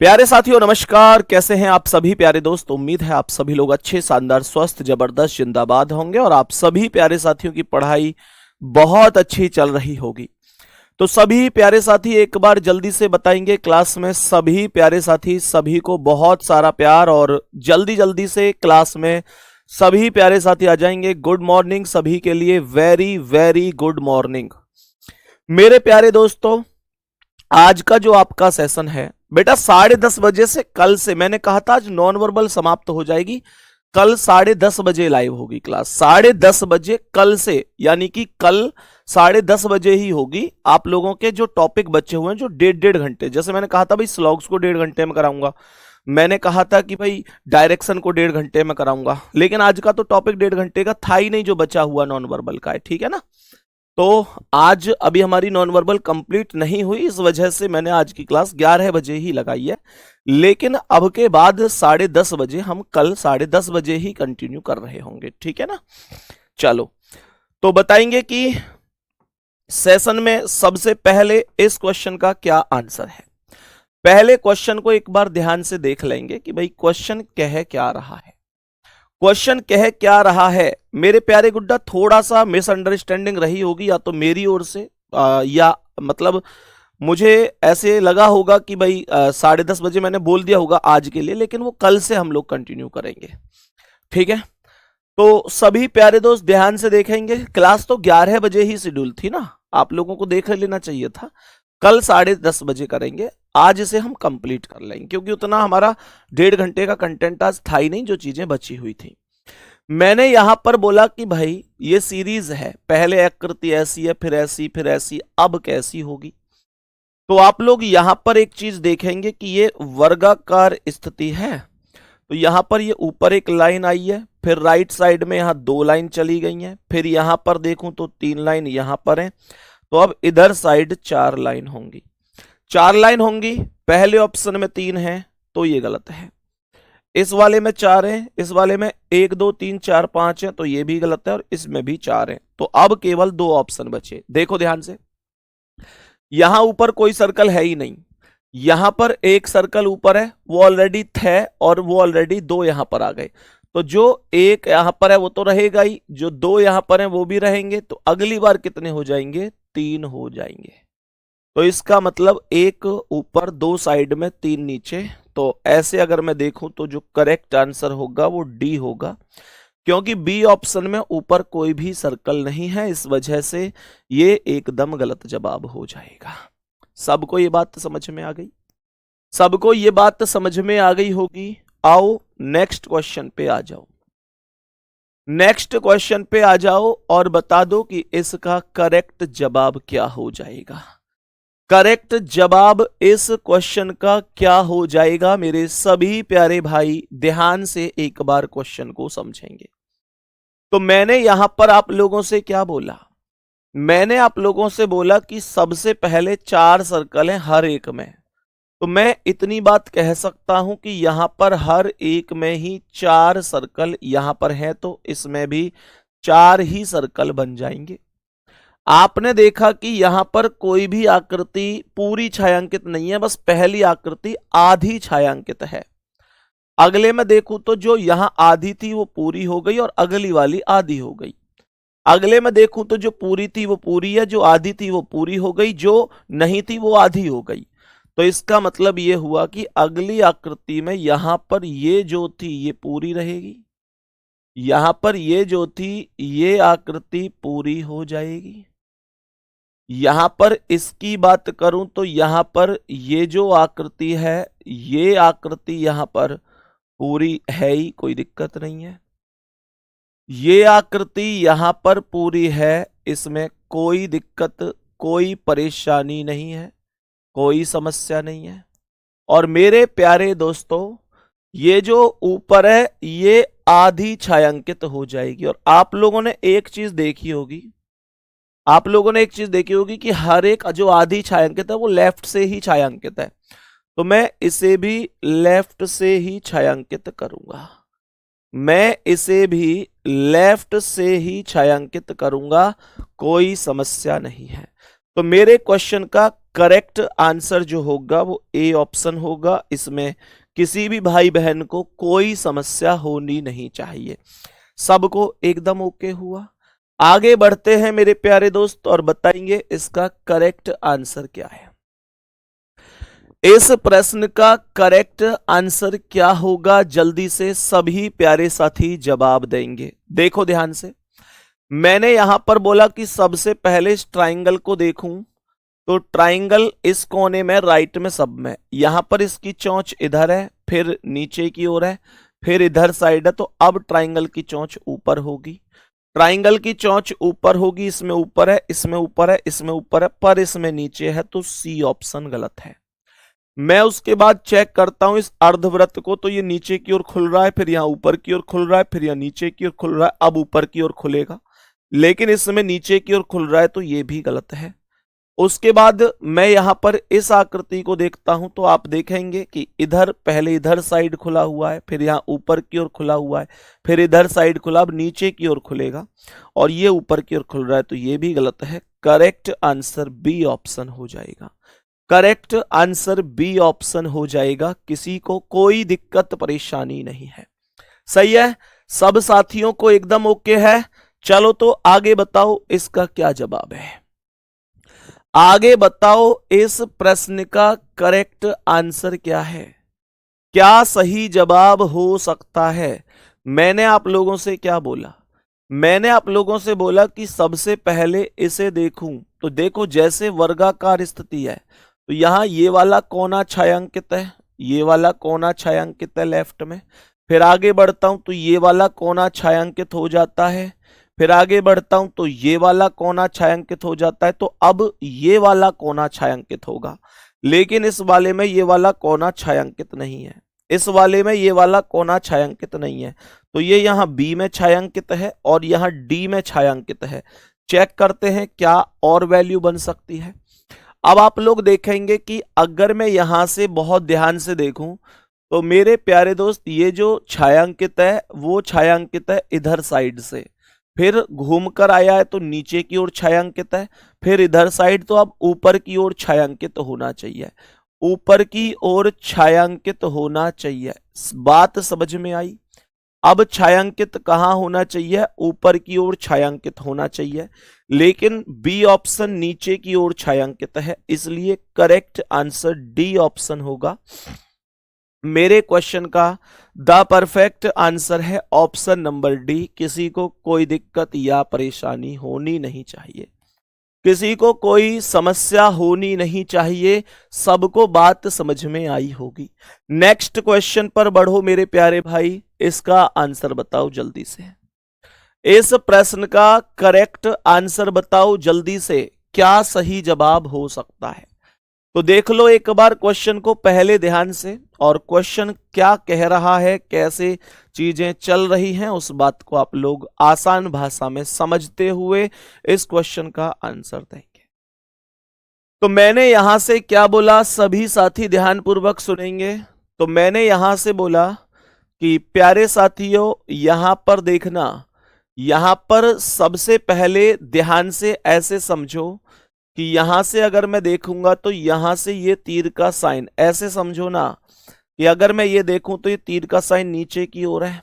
प्यारे साथियों नमस्कार। कैसे हैं आप सभी प्यारे दोस्त। उम्मीद है आप सभी लोग अच्छे, शानदार, स्वस्थ, जबरदस्त, जिंदाबाद होंगे और आप सभी प्यारे साथियों की पढ़ाई बहुत अच्छी चल रही होगी। तो सभी प्यारे साथी एक बार जल्दी से बताएंगे क्लास में सभी प्यारे साथी सभी को बहुत सारा प्यार और जल्दी जल्दी से क्लास में सभी प्यारे साथी आ जाएंगे। गुड मॉर्निंग सभी के लिए, वेरी वेरी गुड मॉर्निंग मेरे प्यारे दोस्तों। आज का जो आपका सेशन है बेटा 10:30 बजे से, कल से मैंने कहा था आज नॉन वर्बल समाप्त हो जाएगी, कल 10:30 बजे लाइव होगी क्लास। 10:30 बजे कल से, यानी कि कल 10:30 बजे ही होगी। आप लोगों के जो टॉपिक बचे हुए हैं, जो 1.5 घंटे, जैसे मैंने कहा था भाई स्लॉग्स को 1.5 घंटे में कराऊंगा, मैंने कहा था कि भाई डायरेक्शन को 1.5 घंटे में कराऊंगा, लेकिन आज का तो टॉपिक 1.5 घंटे का था ही नहीं, जो बचा हुआ नॉन वर्बल का है, ठीक है ना। तो आज अभी हमारी नॉन वर्बल कंप्लीट नहीं हुई, इस वजह से मैंने आज की क्लास 11 बजे ही लगाई है, लेकिन अब के बाद 10:30 बजे हम कल 10:30 बजे ही कंटिन्यू कर रहे होंगे, ठीक है ना। चलो तो बताएंगे कि सेशन में सबसे पहले इस क्वेश्चन का क्या आंसर है। पहले क्वेश्चन को एक बार ध्यान से देख लेंगे कि भाई क्वेश्चन कह क्या रहा है। क्वेश्चन कह क्या रहा है मेरे प्यारे गुड्डा, थोड़ा सा मिसअंडरस्टैंडिंग रही होगी या तो मेरी ओर से या मतलब मुझे ऐसे लगा होगा कि भाई 10:30 बजे मैंने बोल दिया होगा आज के लिए, लेकिन वो कल से हम लोग कंटिन्यू करेंगे, ठीक है। तो सभी प्यारे दोस्त ध्यान से देखेंगे, क्लास तो 11 बजे ही शेड्यूल थी ना, आप लोगों को देख लेना चाहिए था। कल 10:30 बजे करेंगे, आज इसे हम कंप्लीट कर लेंगे, क्योंकि उतना हमारा 1.5 घंटे का कंटेंट आज था ही नहीं, जो चीजें बची हुई थी। मैंने यहां पर बोला कि भाई ये सीरीज है, पहले आकृति ऐसी है, फिर ऐसी, फिर ऐसी, अब कैसी होगी। तो आप लोग यहां पर एक चीज देखेंगे कि ये वर्गाकार स्थिति है, तो यहां पर ये ऊपर एक लाइन आई है, फिर राइट साइड में यहां 2 लाइन चली गई हैं, फिर यहां पर देखूं तो 3 लाइन यहां पर है, तो अब इधर साइड 4 लाइन होंगी। 4 लाइन होंगी, पहले ऑप्शन में 3 है तो ये गलत है, इस वाले में 4 है, इस वाले में 1 2 3 4 5 है तो ये भी गलत है, और इसमें भी 4 है। तो अब केवल 2 ऑप्शन बचे, देखो ध्यान से। यहां ऊपर कोई सर्कल है ही नहीं, यहां पर एक सर्कल ऊपर है, वो ऑलरेडी थे, और वो ऑलरेडी 2 यहां पर आ गए, तो जो एक यहां पर है वो तो रहेगा ही, जो 2 यहां पर है वो भी रहेंगे, तो अगली बार कितने हो जाएंगे, 3 हो जाएंगे। तो इसका मतलब एक ऊपर 2 साइड में 3 नीचे, तो ऐसे अगर मैं देखूं तो जो करेक्ट आंसर होगा वो डी होगा, क्योंकि बी ऑप्शन में ऊपर कोई भी सर्कल नहीं है, इस वजह से ये एकदम गलत जवाब हो जाएगा। सबको ये बात समझ में आ गई, सबको ये बात समझ में आ गई होगी। आओ नेक्स्ट क्वेश्चन पे आ जाओ, नेक्स्ट क्वेश्चन पे आ जाओ और बता दो कि इसका करेक्ट जवाब क्या हो जाएगा। करेक्ट जवाब इस क्वेश्चन का क्या हो जाएगा मेरे सभी प्यारे भाई, ध्यान से एक बार क्वेश्चन को समझेंगे। तो मैंने यहां पर आप लोगों से क्या बोला, मैंने आप लोगों से बोला कि सबसे पहले 4 सर्कल हैं हर एक में, तो मैं इतनी बात कह सकता हूं कि यहां पर हर एक में ही 4 सर्कल यहां पर है, तो इसमें भी 4 ही सर्कल बन जाएंगे। आपने देखा कि यहां पर कोई भी आकृति पूरी छायांकित नहीं है, बस पहली आकृति आधी छायांकित है। अगले में देखूं तो जो यहां आधी थी वो पूरी हो गई और अगली वाली आधी हो गई। अगले में देखूं तो जो पूरी थी वो पूरी है, जो आधी थी वो पूरी हो गई, जो नहीं थी वो आधी हो गई। तो इसका मतलब ये हुआ कि अगली आकृति में यहां पर ये जो थी ये पूरी रहेगी, यहां पर ये जो थी ये आकृति पूरी हो जाएगी। यहां पर इसकी बात करूं तो यहां पर ये जो आकृति है, ये आकृति यहां पर पूरी है ही, कोई दिक्कत नहीं है। ये आकृति यहां पर पूरी है, इसमें कोई दिक्कत, कोई परेशानी नहीं है, कोई समस्या नहीं है। और मेरे प्यारे दोस्तों ये जो ऊपर है ये आधी छायांकित हो जाएगी। और आप लोगों ने एक चीज देखी होगी, आप लोगों ने एक चीज देखी होगी कि हर एक जो आधी छायांकित है वो लेफ्ट से ही छायांकित है, तो मैं इसे भी लेफ्ट से ही छायांकित करूंगा, मैं इसे भी लेफ्ट से ही छायांकित करूंगा, कोई समस्या नहीं है। तो मेरे क्वेश्चन का करेक्ट आंसर जो होगा वो ए ऑप्शन होगा। इसमें किसी भी भाई बहन को कोई समस्या होनी नहीं चाहिए, सबको एकदम ओके हुआ। आगे बढ़ते हैं मेरे प्यारे दोस्त और बताएंगे इसका करेक्ट आंसर क्या है। इस प्रश्न का करेक्ट आंसर क्या होगा, जल्दी से सभी प्यारे साथी जवाब देंगे। देखो ध्यान से, मैंने यहां पर बोला कि सबसे पहले इस ट्राइंगल को देखूं तो ट्राइंगल इस कोने में राइट में सब में, यहां पर इसकी चोंच इधर है, फिर नीचे की ओर है, फिर इधर साइड है, तो अब ट्राइंगल की चोंच ऊपर होगी। ट्राइंगल की चोंच ऊपर होगी, इसमें ऊपर है, इसमें ऊपर है, इसमें ऊपर है, पर इसमें नीचे है, तो सी ऑप्शन गलत है। मैं उसके बाद चेक करता हूं इस अर्धवृत्त को, तो ये नीचे की ओर खुल रहा है, फिर यहां ऊपर की ओर खुल रहा है, फिर यहां नीचे की ओर खुल रहा है, अब ऊपर की ओर खुलेगा, लेकिन इसमें नीचे की ओर खुल रहा है, तो ये भी गलत है। उसके बाद मैं यहां पर इस आकृति को देखता हूं, तो आप देखेंगे कि इधर पहले इधर साइड खुला हुआ है, फिर यहां ऊपर की ओर खुला हुआ है, फिर इधर साइड खुला, अब नीचे की ओर खुलेगा, और ये ऊपर की ओर खुल रहा है, तो ये भी गलत है। करेक्ट आंसर बी ऑप्शन हो जाएगा। करेक्ट आंसर बी ऑप्शन हो जाएगा, किसी को कोई दिक्कत परेशानी नहीं है। सही है, सब साथियों को एकदम ओके है। चलो तो आगे बताओ इसका क्या जवाब है। आगे बताओ इस प्रश्न का करेक्ट आंसर क्या है, क्या सही जवाब हो सकता है। मैंने आप लोगों से क्या बोला, मैंने आप लोगों से बोला कि सबसे पहले इसे देखूं, तो देखो जैसे वर्गाकार स्थिति है, तो यहां ये वाला कोना छायांकित है, ये वाला कोना छायांकित है लेफ्ट में, फिर आगे बढ़ता हूं तो ये वाला कोना छायांकित हो जाता है, फिर आगे बढ़ता हूं तो ये वाला कोना छायांकित हो जाता है, तो अब ये वाला कोना छायांकित होगा, लेकिन इस वाले में ये वाला कोना छायांकित नहीं है, इस वाले में ये वाला कोना छायांकित नहीं है, तो ये यहां बी में छायांकित है और यहां डी में छायांकित है। चेक करते हैं क्या और वैल्यू बन सकती है। अब आप लोग देखेंगे कि अगर मैं यहां से बहुत ध्यान से देखूं तो मेरे प्यारे दोस्त ये जो छायांकित है वो छायांकित है इधर साइड से, फिर घूमकर आया है तो नीचे की ओर छायांकित है, फिर इधर साइड, तो अब ऊपर की ओर छायांकित होना चाहिए, ऊपर की ओर छायांकित होना चाहिए। बात समझ में आई। अब छायांकित कहां होना चाहिए, ऊपर की ओर छायांकित होना चाहिए, लेकिन बी ऑप्शन नीचे की ओर छायांकित है, इसलिए करेक्ट आंसर डी ऑप्शन होगा। मेरे क्वेश्चन का द परफेक्ट आंसर है ऑप्शन नंबर डी। किसी को कोई दिक्कत या परेशानी होनी नहीं चाहिए, किसी को कोई समस्या होनी नहीं चाहिए, सबको बात समझ में आई होगी। नेक्स्ट क्वेश्चन पर बढ़ो मेरे प्यारे भाई, इसका आंसर बताओ जल्दी से। इस प्रश्न का करेक्ट आंसर बताओ जल्दी से, क्या सही जवाब हो सकता है। तो देख लो एक बार क्वेश्चन को पहले ध्यान से, और क्वेश्चन क्या कह रहा है, कैसे चीजें चल रही हैं, उस बात को आप लोग आसान भाषा में समझते हुए इस क्वेश्चन का आंसर देंगे। तो मैंने यहां से क्या बोला, सभी साथी ध्यानपूर्वक सुनेंगे। तो मैंने यहां से बोला कि प्यारे साथियों यहां पर देखना, यहां पर सबसे पहले ध्यान से ऐसे समझो कि यहां से अगर मैं देखूंगा तो यहां से ये तीर का साइन, ऐसे समझो ना कि अगर मैं ये देखूं तो ये तीर का साइन नीचे की ओर है,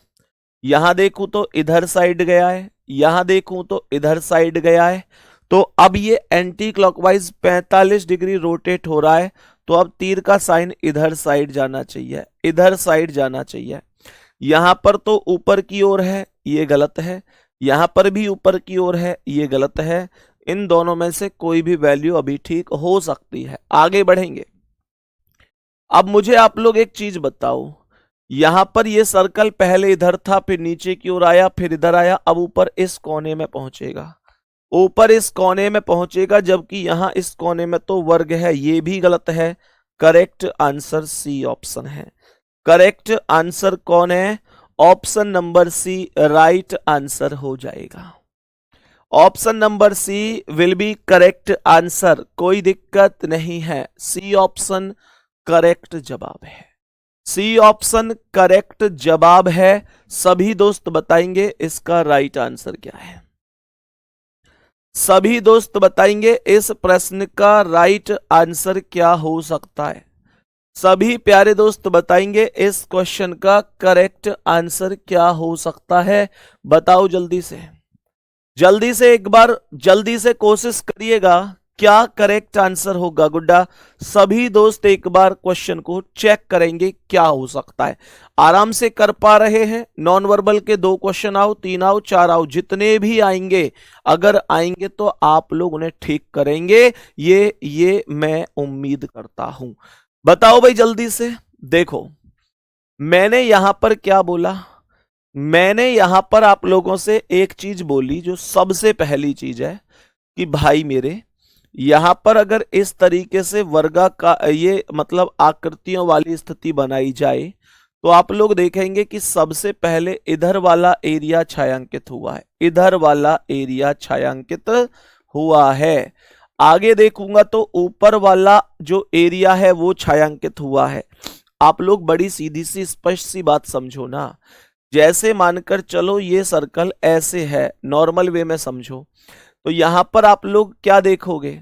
यहां देखूं तो इधर साइड गया है, यहां देखूं तो इधर साइड गया है, तो अब ये एंटी क्लॉकवाइज 45 डिग्री रोटेट हो रहा है, तो अब तीर का साइन इधर साइड जाना चाहिए, इधर साइड जाना चाहिए। यहां पर तो ऊपर की ओर है, ये गलत है, यहां पर भी ऊपर की ओर है, ये गलत है। इन दोनों में से कोई भी वैल्यू अभी ठीक हो सकती है। आगे बढ़ेंगे। अब मुझे आप लोग एक चीज बताओ, यहां पर ये सर्कल पहले इधर था, फिर नीचे की ओर आया, फिर इधर आया, अब ऊपर इस कोने में पहुंचेगा, ऊपर इस कोने में पहुंचेगा, जबकि यहां इस कोने में तो वर्ग है, ये भी गलत है। करेक्ट आंसर सी ऑप्शन है। करेक्ट आंसर कौन है, option number C right answer हो जाएगा। Option number C will be correct answer, कोई दिक्कत नहीं है, सी ऑप्शन करेक्ट जवाब है, सी ऑप्शन करेक्ट जवाब है। सभी दोस्त बताएंगे इसका राइट आंसर क्या है। सभी दोस्त बताएंगे इस प्रश्न का राइट आंसर क्या हो सकता है। सभी प्यारे दोस्त बताएंगे इस क्वेश्चन का करेक्ट आंसर क्या हो सकता है। बताओ जल्दी से, जल्दी से एक बार जल्दी से कोशिश करिएगा, क्या करेक्ट आंसर होगा गुड्डा। सभी दोस्त एक बार क्वेश्चन को चेक करेंगे क्या हो सकता है। आराम से कर पा रहे हैं, नॉन वर्बल के 2 क्वेश्चन आओ, 3 आओ, 4 आओ, जितने भी आएंगे, अगर आएंगे तो आप लोग उन्हें ठीक करेंगे, ये मैं उम्मीद करता हूं। बताओ भाई जल्दी से। देखो मैंने यहां पर क्या बोला, मैंने यहां पर आप लोगों से एक चीज बोली, जो सबसे पहली चीज है कि भाई मेरे यहां पर अगर इस तरीके से वर्गा का ये मतलब आकृतियों वाली स्थिति बनाई जाए तो आप लोग देखेंगे कि सबसे पहले इधर वाला एरिया छायांकित हुआ है, इधर वाला एरिया छायांकित हुआ है। आगे देखूंगा तो ऊपर वाला जो एरिया है वो छायांकित हुआ है। आप लोग बड़ी सीधी सी स्पष्ट सी बात समझो ना, जैसे मानकर चलो ये सर्कल ऐसे है, नॉर्मल वे में समझो, तो यहां पर आप लोग क्या देखोगे,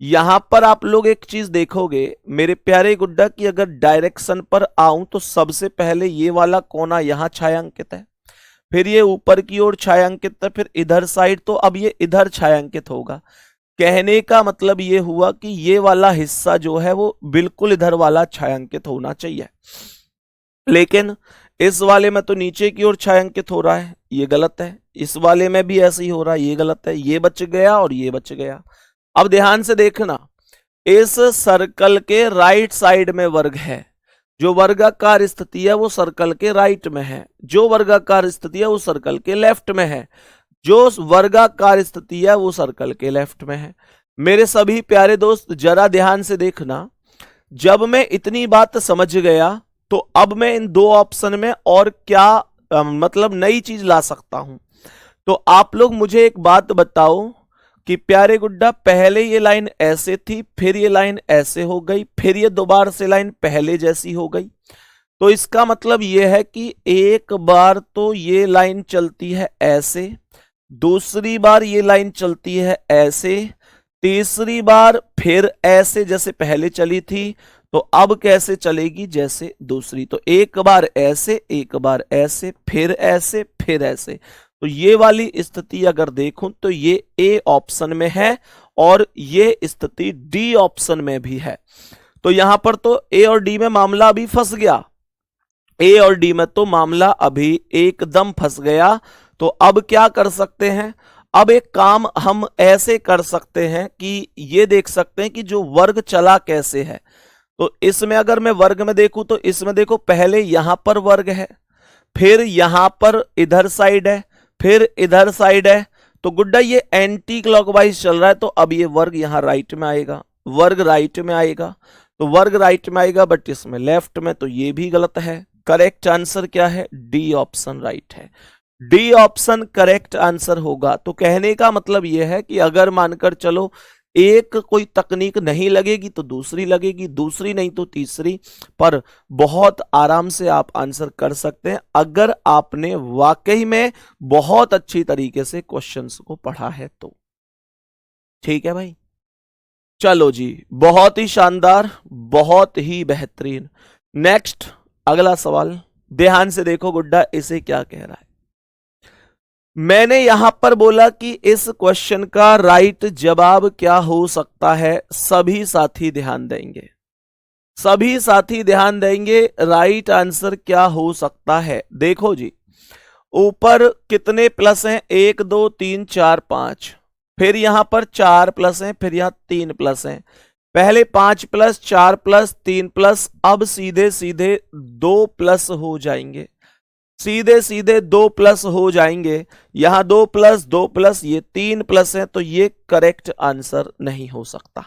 यहां पर आप लोग एक चीज देखोगे मेरे प्यारे गुड्डा कि अगर डायरेक्शन पर आऊं तो सबसे पहले ये वाला कोना यहां छायांकित है, फिर ये ऊपर की ओर छायांकित है, फिर इधर साइड, तो अब ये इधर छायांकित होगा। कहने का मतलब ये हुआ कि ये वाला हिस्सा जो है वो बिल्कुल इधर वाला छायांकित होना चाहिए, लेकिन इस वाले में तो नीचे की ओर छायांकित हो रहा है, ये गलत है। इस वाले में भी ऐसे ही हो रहा है, ये गलत है। ये बच गया और ये बच गया। अब ध्यान से देखना, इस सर्कल के राइट साइड में वर्ग है, जो वर्गाकार स्थिति है वो सर्कल के राइट में है, जो वर्गाकार स्थिति है वो सर्कल के लेफ्ट में है, जो वर्गाकार स्थिति है वो सर्कल के लेफ्ट में है। मेरे सभी प्यारे दोस्त जरा ध्यान से देखना, जब मैं इतनी बात समझ गया तो अब मैं इन 2 ऑप्शन में और क्या मतलब नई चीज ला सकता हूं। तो आप लोग मुझे एक बात बताओ कि प्यारे गुड्डा पहले ये लाइन ऐसे थी, फिर ये लाइन ऐसे हो गई, फिर ये दोबारा से लाइन पहले जैसी हो गई, तो इसका मतलब ये है कि एक बार तो ये लाइन चलती है ऐसे, दूसरी बार ये लाइन चलती है ऐसे, तीसरी बार फिर ऐसे जैसे पहले चली थी, तो अब कैसे चलेगी जैसे दूसरी, तो एक बार ऐसे, एक बार ऐसे, फिर ऐसे, फिर ऐसे। तो ये वाली स्थिति अगर देखूं तो ये ए ऑप्शन में है और ये स्थिति डी ऑप्शन में भी है। तो यहां पर तो ए और डी में मामला अभी फंस गया, ए और डी में तो मामला अभी एकदम फंस गया। तो अब क्या कर सकते हैं, अब एक काम हम ऐसे कर सकते हैं कि ये देख सकते हैं कि जो वर्ग चला कैसे है। तो इसमें अगर मैं वर्ग में देखूं तो इसमें देखो पहले यहां पर वर्ग है, फिर यहां पर इधर साइड है, फिर इधर साइड है, तो गुड्डा ये एंटी क्लॉकवाइज चल रहा है, तो अब ये वर्ग यहां राइट में आएगा, वर्ग राइट में आएगा, तो वर्ग राइट में आएगा, बट इसमें लेफ्ट में, तो ये भी गलत है। करेक्ट आंसर क्या है, डी ऑप्शन राइट है, डी ऑप्शन करेक्ट आंसर होगा। तो कहने का मतलब यह है कि अगर मानकर चलो एक कोई तकनीक नहीं लगेगी तो दूसरी लगेगी, दूसरी नहीं तो तीसरी, पर बहुत आराम से आप आंसर कर सकते हैं अगर आपने वाकई में बहुत अच्छी तरीके से क्वेश्चंस को पढ़ा है तो। ठीक है भाई, चलो जी, बहुत ही शानदार, बहुत ही बेहतरीन। नेक्स्ट अगला सवाल ध्यान से देखो गुड्डा, इसे क्या कह रहा है। मैंने यहां पर बोला कि इस क्वेश्चन का राइट जवाब क्या हो सकता है, सभी साथी ध्यान देंगे, सभी साथी ध्यान देंगे, राइट आंसर क्या हो सकता है। देखो जी, ऊपर कितने प्लस हैं, 1 2 3 4 5, फिर यहां पर 4 प्लस हैं, फिर यहां 3 प्लस हैं, पहले 5 प्लस 4 प्लस 3 प्लस, अब सीधे सीधे 2 प्लस हो जाएंगे, सीधे सीधे 2 प्लस हो जाएंगे, यहां 2 प्लस 2 प्लस ये 3 प्लस है, तो ये करेक्ट आंसर नहीं हो सकता।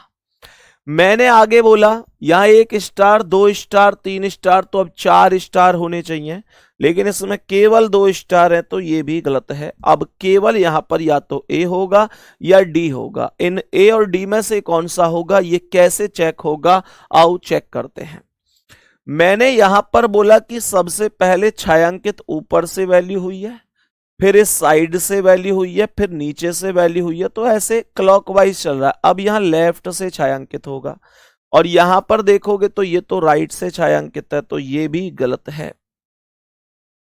मैंने आगे बोला यहां 1 स्टार 2 स्टार 3 स्टार, तो अब 4 स्टार होने चाहिए, लेकिन इसमें केवल 2 स्टार है, तो ये भी गलत है। अब केवल यहां पर या तो ए होगा या डी होगा, इन ए और डी में से कौन सा होगा, ये कैसे चेक होगा, आओ चेक करते हैं। मैंने यहां पर बोला कि सबसे पहले छायांकित ऊपर से वैल्यू हुई है, फिर इस साइड से वैल्यू हुई है, फिर नीचे से वैल्यू हुई है, तो ऐसे क्लॉकवाइज चल रहा है। अब यहां लेफ्ट से छायांकित होगा और यहां पर देखोगे तो ये तो राइट से छायांकित है, तो ये भी गलत है।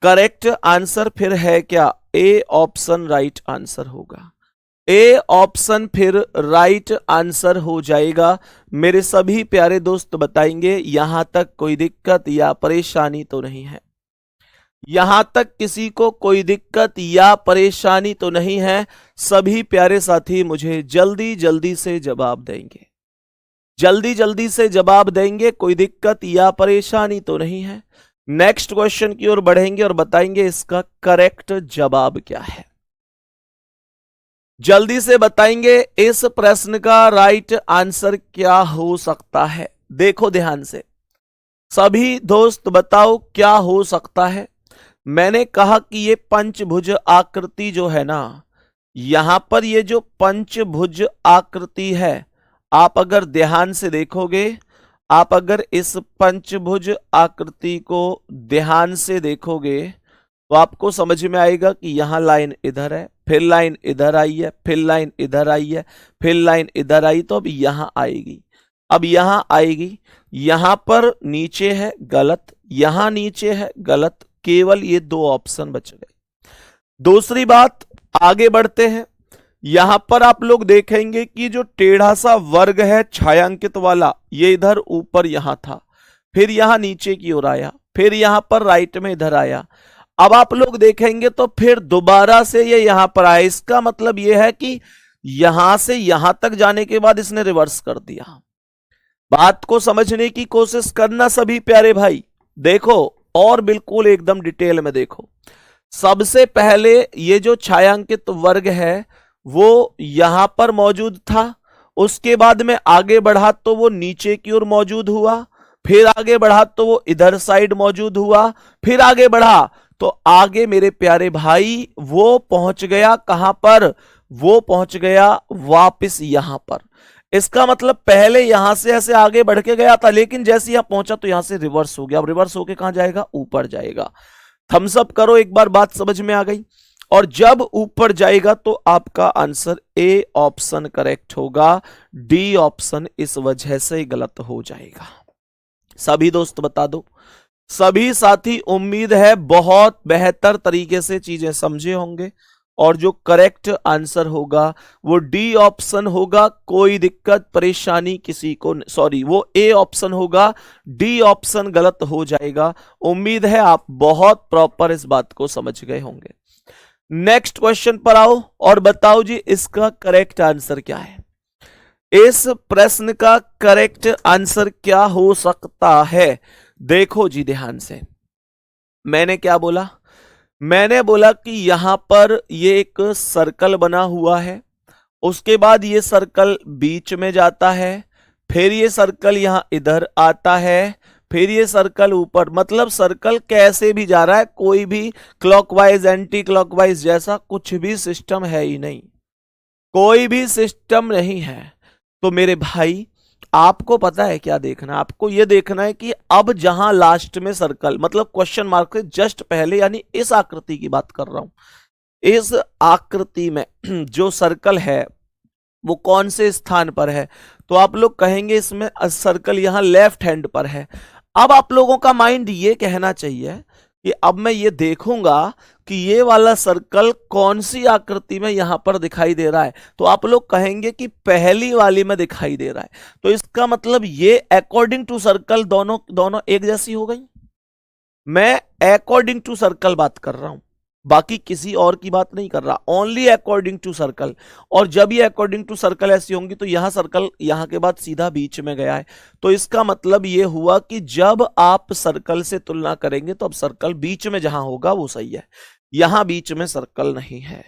करेक्ट आंसर फिर है क्या? ए ऑप्शन राइट आंसर होगा। ए ऑप्शन फिर राइट आंसर हो जाएगा। मेरे सभी प्यारे दोस्त बताएंगे यहां तक कोई दिक्कत या परेशानी तो नहीं है? यहां तक किसी को कोई दिक्कत या परेशानी तो नहीं है? सभी प्यारे साथी मुझे जल्दी जल्दी से जवाब देंगे, जल्दी जल्दी से जवाब देंगे। कोई दिक्कत या परेशानी तो नहीं है? नेक्स्ट क्वेश्चन की ओर बढ़ेंगे और बताएंगे इसका करेक्ट जवाब क्या है। जल्दी से बताएंगे इस प्रश्न का राइट आंसर क्या हो सकता है। देखो ध्यान से सभी दोस्त, बताओ क्या हो सकता है। मैंने कहा कि ये पंचभुज आकृति जो है ना, यहां पर ये जो पंचभुज आकृति है, आप अगर ध्यान से देखोगे, आप अगर इस पंचभुज आकृति को ध्यान से देखोगे तो आपको समझ में आएगा कि यहां लाइन इधर है, फिर लाइन इधर आई है, फिर लाइन इधर आई है, फिर लाइन इधर आई, तो अब यहां आएगी, अब यहां आएगी। यहां पर नीचे है गलत, यहां नीचे है गलत, केवल ये दो ऑप्शन बच गए। दूसरी बात, आगे बढ़ते हैं। यहां पर आप लोग देखेंगे कि जो टेढ़ा सा वर्ग है छायांकित वाला, ये इधर ऊपर यहां था, फिर यहां नीचे की ओर आया, फिर यहां पर राइट में इधर आया। अब आप लोग देखेंगे तो फिर दोबारा से ये यहां पर आया। इसका मतलब यह है कि यहां से यहां तक जाने के बाद इसने रिवर्स कर दिया। बात को समझने की कोशिश करना सभी प्यारे भाई, देखो और बिल्कुल एकदम डिटेल में देखो। सबसे पहले ये जो छायांकित वर्ग है वो यहां पर मौजूद था, उसके बाद में आगे बढ़ा तो वो नीचे की ओर मौजूद हुआ, फिर आगे बढ़ा तो वो इधर साइड मौजूद हुआ, फिर आगे बढ़ा तो आगे मेरे प्यारे भाई वो पहुंच गया कहां पर? वो पहुंच गया वापस यहां पर। इसका मतलब पहले यहां से ऐसे आगे बढ़ के गया था, लेकिन जैसे यहां पहुंचा तो यहां से रिवर्स हो गया। अब रिवर्स होके कहां जाएगा? ऊपर जाएगा। थम्स अप करो, एक बार बात समझ में आ गई। और जब ऊपर जाएगा तो आपका आंसर ए ऑप्शन करेक्ट होगा, डी ऑप्शन इस वजह से गलत हो जाएगा। सभी दोस्त बता दो, सभी साथी उम्मीद है बहुत बेहतर तरीके से चीजें समझे होंगे और जो करेक्ट आंसर होगा वो डी ऑप्शन होगा। कोई दिक्कत परेशानी किसी को, सॉरी वो ए ऑप्शन होगा, डी ऑप्शन गलत हो जाएगा। उम्मीद है आप बहुत प्रॉपर इस बात को समझ गए होंगे। नेक्स्ट क्वेश्चन पर आओ और बताओ जी इसका करेक्ट आंसर क्या है। इस प्रश्न का करेक्ट आंसर क्या हो सकता है? देखो जी ध्यान से, मैंने क्या बोला? मैंने बोला कि यहां पर ये एक सर्कल बना हुआ है, उसके बाद ये सर्कल बीच में जाता है, फिर ये सर्कल यहां इधर आता है, फिर ये सर्कल ऊपर, मतलब सर्कल कैसे भी जा रहा है, कोई भी क्लॉकवाइज एंटी क्लॉकवाइज जैसा कुछ भी सिस्टम है ही नहीं, कोई भी सिस्टम नहीं है। तो मेरे भाई आपको पता है क्या देखना? आपको यह देखना है कि अब जहां लास्ट में सर्कल, मतलब क्वेश्चन मार्क से जस्ट पहले, यानी इस आकृति की बात कर रहा हूं, इस आकृति में जो सर्कल है वो कौन से स्थान पर है? तो आप लोग कहेंगे इसमें सर्कल यहां लेफ्ट हैंड पर है। अब आप लोगों का माइंड ये कहना चाहिए कि अब मैं ये देखूंगा कि ये वाला सर्कल कौन सी आकृति में यहां पर दिखाई दे रहा है, तो आप लोग कहेंगे कि पहली वाली में दिखाई दे रहा है। तो इसका मतलब ये अकॉर्डिंग टू सर्कल दोनों दोनों एक जैसी हो गई। मैं अकॉर्डिंग टू सर्कल बात कर रहा हूं, बाकी किसी और की बात नहीं कर रहा, ओनली अकॉर्डिंग टू सर्कल। और जब ये अकॉर्डिंग टू सर्कल ऐसी होंगी तो यहां सर्कल यहां के बाद सीधा बीच में गया है, तो इसका मतलब ये हुआ कि जब आप सर्कल से तुलना करेंगे तो अब सर्कल बीच में जहां होगा वो सही है। यहां बीच में सर्कल नहीं है,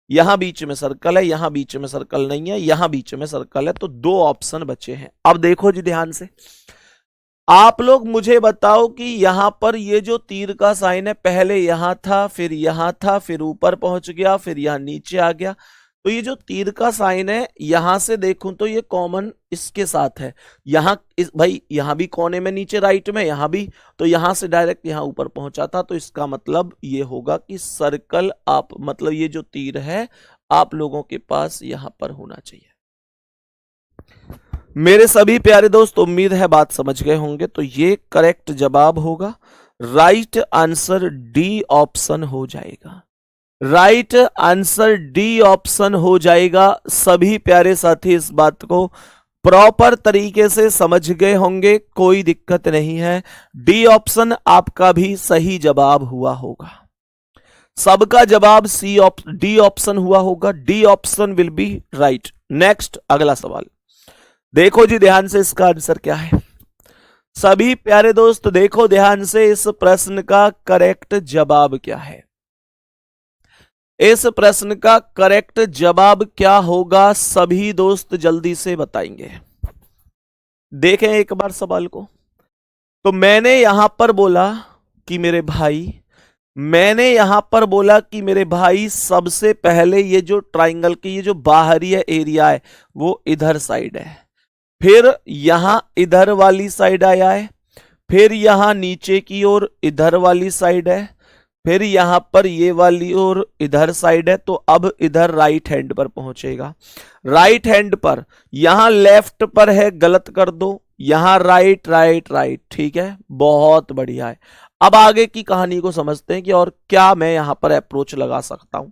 यहां बीच में सर्कल है, यहां बीच में सर्कल नहीं है, यहां बीच में सर्कल है, तो दो ऑप्शन बचे हैं। अब देखो जी ध्यान से, आप लोग मुझे बताओ कि यहां पर ये जो तीर का साइन है पहले यहां था, फिर यहां था, फिर ऊपर पहुंच गया, फिर यहां नीचे आ गया, तो ये जो तीर का साइन है यहां से देखूं तो ये कॉमन इसके साथ है, यहां भाई यहां भी कोने में नीचे राइट में, यहां भी, तो यहां से डायरेक्ट यहां ऊपर पहुंचा था, तो इसका मतलब ये होगा कि सर्कल आप मतलब ये जो तीर है आप लोगों के पास यहां पर होना चाहिए। मेरे सभी प्यारे दोस्त उम्मीद है बात समझ गए होंगे, तो ये करेक्ट जवाब होगा, राइट आंसर डी ऑप्शन हो जाएगा, राइट आंसर डी ऑप्शन हो जाएगा। सभी प्यारे साथी इस बात को प्रॉपर तरीके से समझ गए होंगे, कोई दिक्कत नहीं है, डी ऑप्शन आपका भी सही जवाब हुआ होगा, सबका जवाब डी ऑप्शन हुआ होगा, D option will be right. Next अगला सवाल देखो जी ध्यान से, इसका आंसर क्या है सभी प्यारे दोस्त, देखो ध्यान से इस प्रश्न का करेक्ट जवाब क्या है, इस प्रश्न का करेक्ट जवाब क्या होगा सभी दोस्त जल्दी से बताएंगे। देखें एक बार सवाल को, तो मैंने यहां पर बोला कि मेरे भाई, मैंने यहां पर बोला कि मेरे भाई सबसे पहले ये जो ट्राइंगल की ये जो बाहरी एरिया है वो इधर साइड है, फिर यहां इधर वाली साइड आया है, फिर यहां नीचे की ओर इधर वाली साइड है, फिर यहां पर ये वाली और इधर साइड है, तो अब इधर राइट हैंड पर पहुंचेगा, राइट हैंड पर, यहां लेफ्ट पर है गलत कर दो, यहां राइट राइट राइट, ठीक है बहुत बढ़िया है। अब आगे की कहानी को समझते हैं कि और क्या मैं यहां पर अप्रोच लगा सकता हूं।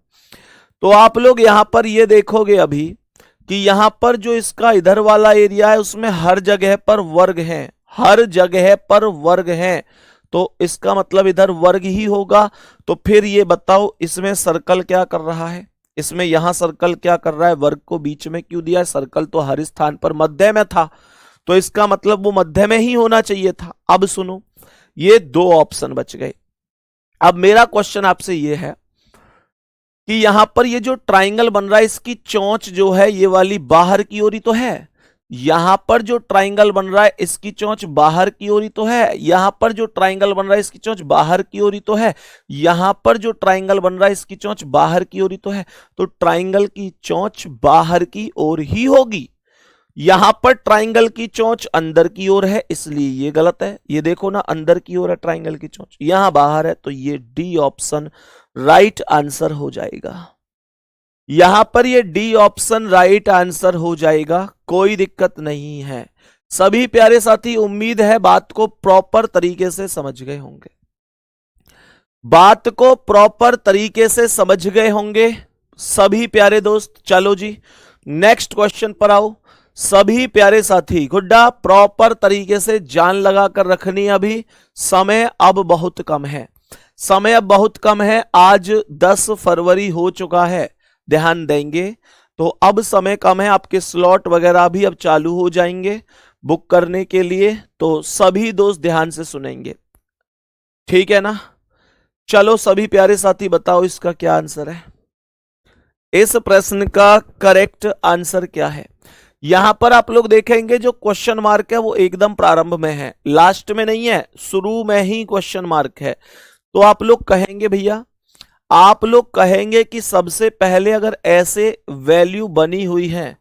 तो आप लोग यहां पर ये देखोगे अभी कि यहां पर जो इसका इधर वाला एरिया है उसमें हर जगह पर वर्ग है, हर जगह पर वर्ग है, तो इसका मतलब इधर वर्ग ही होगा। तो फिर ये बताओ इसमें सर्कल क्या कर रहा है, इसमें यहां सर्कल क्या कर रहा है, वर्ग को बीच में क्यों दिया है, सर्कल तो हर स्थान पर मध्य में था, तो इसका मतलब वो मध्य में ही होना चाहिए था। अब सुनो ये दो ऑप्शन बच गए। अब मेरा क्वेश्चन आपसे ये है कि यहां पर ये जो ट्राइंगल बन रहा है इसकी चोंच जो है ये वाली बाहर की ओर ही तो है, यहां पर जो ट्राइंगल बन रहा है इसकी चोंच बाहर की ओर ही तो है, यहां पर जो ट्राइंगल बन रहा है इसकी चोंच बाहर की ओर ही तो है, यहां पर जो ट्राइंगल बन रहा है इसकी चोंच बाहर की ओर ही तो है, तो ट्राइंगल की चोंच बाहर की ओर ही होगी। यहां पर ट्राइंगल की चोंच अंदर की ओर है इसलिए ये गलत है, ये देखो ना अंदर की ओर है ट्राइंगल की चोंच, यहां बाहर है, तो ये डी ऑप्शन राइट आंसर हो जाएगा, यहां पर ये डी ऑप्शन राइट आंसर हो जाएगा, कोई दिक्कत नहीं है। सभी प्यारे साथी उम्मीद है बात को प्रॉपर तरीके से समझ गए होंगे, बात को प्रॉपर तरीके से समझ गए होंगे सभी प्यारे दोस्त। चलो जी नेक्स्ट क्वेश्चन पर आओ सभी प्यारे साथी, गुड्डा प्रॉपर तरीके से जान लगा कर रखनी, अभी समय अब बहुत कम है, समय अब बहुत कम है, आज 10 फरवरी हो चुका है, ध्यान देंगे, तो अब समय कम है, आपके स्लॉट वगैरह भी अब चालू हो जाएंगे बुक करने के लिए, तो सभी दोस्त ध्यान से सुनेंगे, ठीक है ना। चलो सभी प्यारे साथी बताओ इसका क्या आंसर है, इस प्रश्न का करेक्ट आंसर क्या है। यहां पर आप लोग देखेंगे जो क्वेश्चन मार्क है वो एकदम प्रारंभ में है, लास्ट में नहीं है, शुरू में ही क्वेश्चन मार्क है। तो आप लोग कहेंगे भैया, आप लोग कहेंगे कि सबसे पहले अगर ऐसे वैल्यू बनी हुई है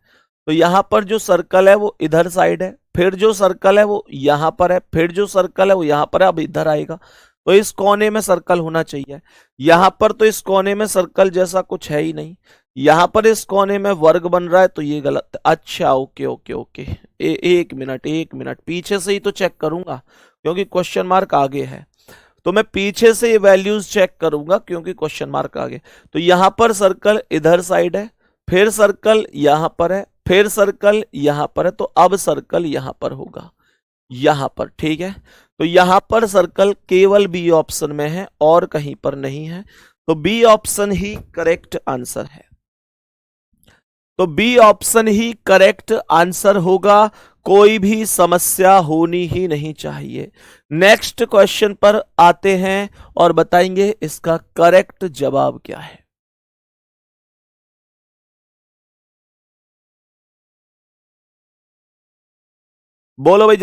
तो यहां पर जो सर्कल है वो इधर साइड है, फिर जो सर्कल है वो यहां पर है, फिर जो सर्कल है वो यहां पर है, अब इधर आएगा तो इस कोने में सर्कल होना चाहिए, यहां पर तो इस कोने में सर्कल जैसा कुछ है ही नहीं, यहां पर इस कोने में वर्ग बन रहा है तो ये गलत है। अच्छा ओके ओके ओके, एक मिनट पीछे से ही तो चेक करूंगा क्योंकि क्वेश्चन मार्क आगे है, तो मैं पीछे से ये वैल्यूज चेक करूंगा क्योंकि क्वेश्चन मार्क आगे। तो यहां पर सर्कल इधर साइड है, फिर सर्कल यहां पर है, फिर सर्कल यहां पर है, तो अब सर्कल यहां पर होगा, यहां पर, ठीक है। तो यहां पर सर्कल केवल बी ऑप्शन में है और कहीं पर नहीं है, तो बी ऑप्शन ही करेक्ट आंसर है, तो बी ऑप्शन ही करेक्ट आंसर होगा, कोई भी समस्या होनी ही नहीं चाहिए। नेक्स्ट क्वेश्चन पर आते हैं और बताएंगे इसका करेक्ट जवाब क्या है। बोलो भाई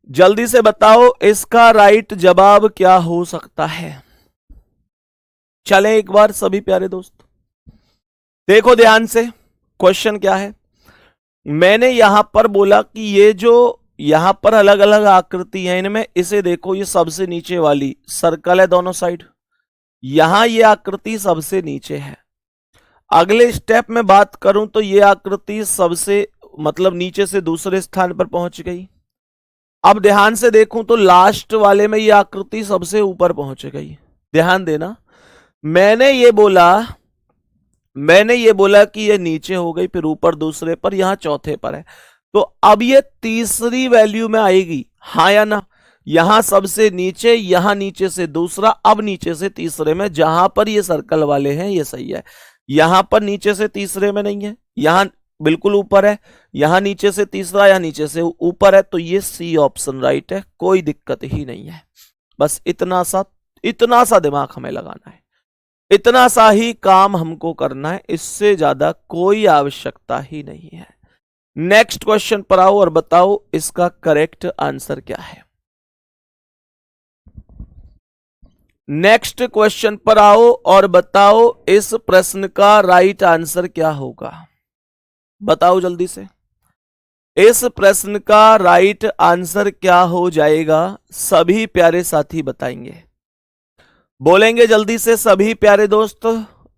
जल्दी से बताओ इसका राइट जवाब क्या हो सकता है। चलें एक बार सभी प्यारे दोस्त, देखो ध्यान से क्वेश्चन क्या है। मैंने यहां पर बोला कि ये जो यहां पर अलग अलग आकृति है इनमें इसे देखो, ये सबसे नीचे वाली सर्कल है दोनों साइड, यहां ये आकृति सबसे नीचे है। अगले स्टेप में बात करूं तो ये आकृति सबसे मतलब नीचे से दूसरे स्थान पर पहुंच गई। अब ध्यान से देखूं तो लास्ट वाले में ये आकृति सबसे ऊपर पहुंच गई। ध्यान देना, मैंने ये बोला कि ये नीचे हो गई, फिर ऊपर दूसरे पर, यहां चौथे पर है। तो अब ये तीसरी वैल्यू में आएगी, हाँ या ना। यहां सबसे नीचे, यहां नीचे से दूसरा, अब नीचे से तीसरे में, जहां पर ये सर्कल वाले हैं ये सही है। यहां पर नीचे से तीसरे में नहीं है, यहां बिल्कुल ऊपर है, यहां नीचे से तीसरा, यहां नीचे से ऊपर है, तो ये सी ऑप्शन राइट है, कोई दिक्कत ही नहीं है। बस इतना सा दिमाग हमें लगाना है, इतना सा ही काम हमको करना है, इससे ज्यादा कोई आवश्यकता ही नहीं है। नेक्स्ट क्वेश्चन पर आओ और बताओ इसका करेक्ट आंसर क्या है। नेक्स्ट क्वेश्चन पर आओ और बताओ इस प्रश्न का राइट आंसर क्या होगा। बताओ जल्दी से, इस प्रश्न का राइट आंसर क्या हो जाएगा। सभी प्यारे साथी बताएंगे, बोलेंगे जल्दी से सभी प्यारे दोस्त।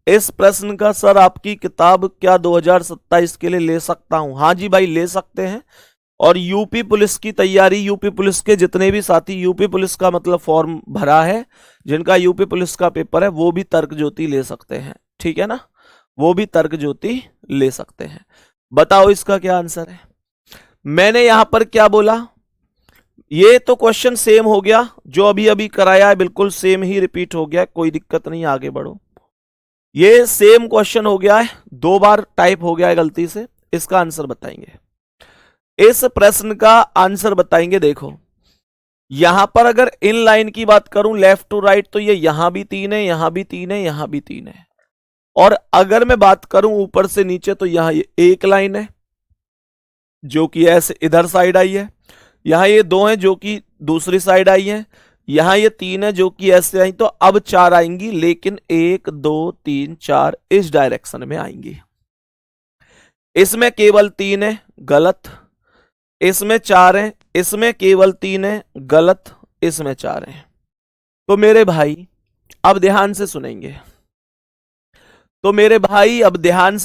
इस प्रश्न का सर आपकी किताब क्या 2027 के लिए ले सकता हूं? हाँ जी भाई ले सकते हैं। और यूपी पुलिस की तैयारी, यूपी पुलिस के जितने भी साथी यूपी पुलिस का मतलब फॉर्म भरा है, जिनका यूपी पुलिस का पेपर है, वो भी तर्क ज्योति ले सकते हैं, ठीक है ना, वो भी तर्क ज्योति ले सकते हैं। बताओ इसका क्या आंसर है। मैंने यहां पर क्या बोला, ये तो क्वेश्चन सेम हो गया जो अभी अभी कराया है, बिल्कुल सेम ही रिपीट हो गया, कोई दिक्कत नहीं, आगे बढ़ो। ये सेम क्वेश्चन हो गया है, 2 बार टाइप हो गया है गलती से। इसका आंसर बताएंगे, इस प्रश्न का आंसर बताएंगे। देखो यहां पर अगर इन लाइन की बात करूं लेफ्ट टू राइट, तो ये यहां भी 3 है, यहां भी 3 है, यहां भी 3 है। और अगर मैं बात करूं ऊपर से नीचे, तो यहां ये एक लाइन है जो कि ऐसे इधर साइड आई है, यहां ये 2 हैं जो कि दूसरी साइड आई है, यहां ये 3 है जो कि ऐसे आई। तो अब 4 आएंगी, लेकिन 1 2 3 4 इस डायरेक्शन में आएंगी। इसमें केवल 3 है, गलत। इसमें 4 है, इसमें केवल 3 है, गलत। इसमें 4 है। तो मेरे भाई अब ध्यान से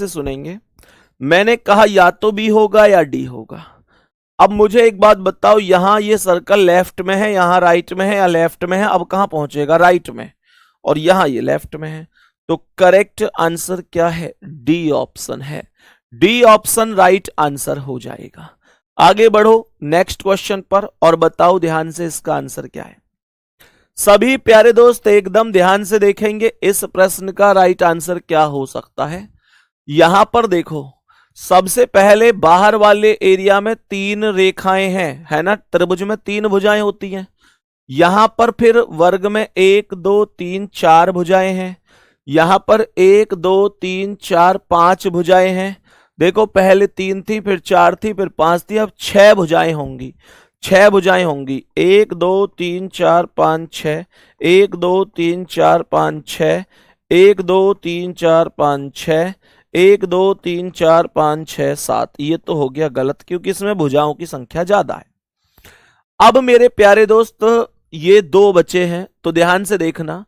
सुनेंगे, मैंने कहा या तो बी होगा या डी होगा। अब मुझे एक बात बताओ, यहां ये सर्कल लेफ्ट में है, यहां राइट में है, या लेफ्ट में है, अब कहां पहुंचेगा, राइट में, और यहां ये लेफ्ट में है। तो करेक्ट आंसर क्या है, डी ऑप्शन है। डी ऑप्शन राइट आंसर हो जाएगा। आगे बढ़ो नेक्स्ट क्वेश्चन पर और बताओ ध्यान से इसका आंसर क्या है। सभी प्यारे दोस्त एकदम ध्यान से देखेंगे, इस प्रश्न का राइट आंसर क्या हो सकता है। यहां पर देखो, सबसे पहले बाहर वाले एरिया में 3 रेखाएं हैं, है ना, त्रिभुज में 3 भुजाएं होती हैं। यहां पर फिर वर्ग में 1 2 3 4 भुजाएं हैं। यहां पर 1 2 3 4 5 भुजाएं हैं। देखो पहले 3 थी, फिर 4 थी, फिर 5 थी, अब 6 भुजाएं होंगी। 6 भुजाएं होंगी, 1 2 3 4 5 6, 1 2 3 4 5 6, 1 2 3 4 5 6, 1 2 3 4 5 6 7। ये तो हो गया गलत, क्योंकि इसमें भुजाओं की संख्या ज्यादा है। अब मेरे प्यारे दोस्त ये 2 बचे हैं, तो ध्यान से देखना।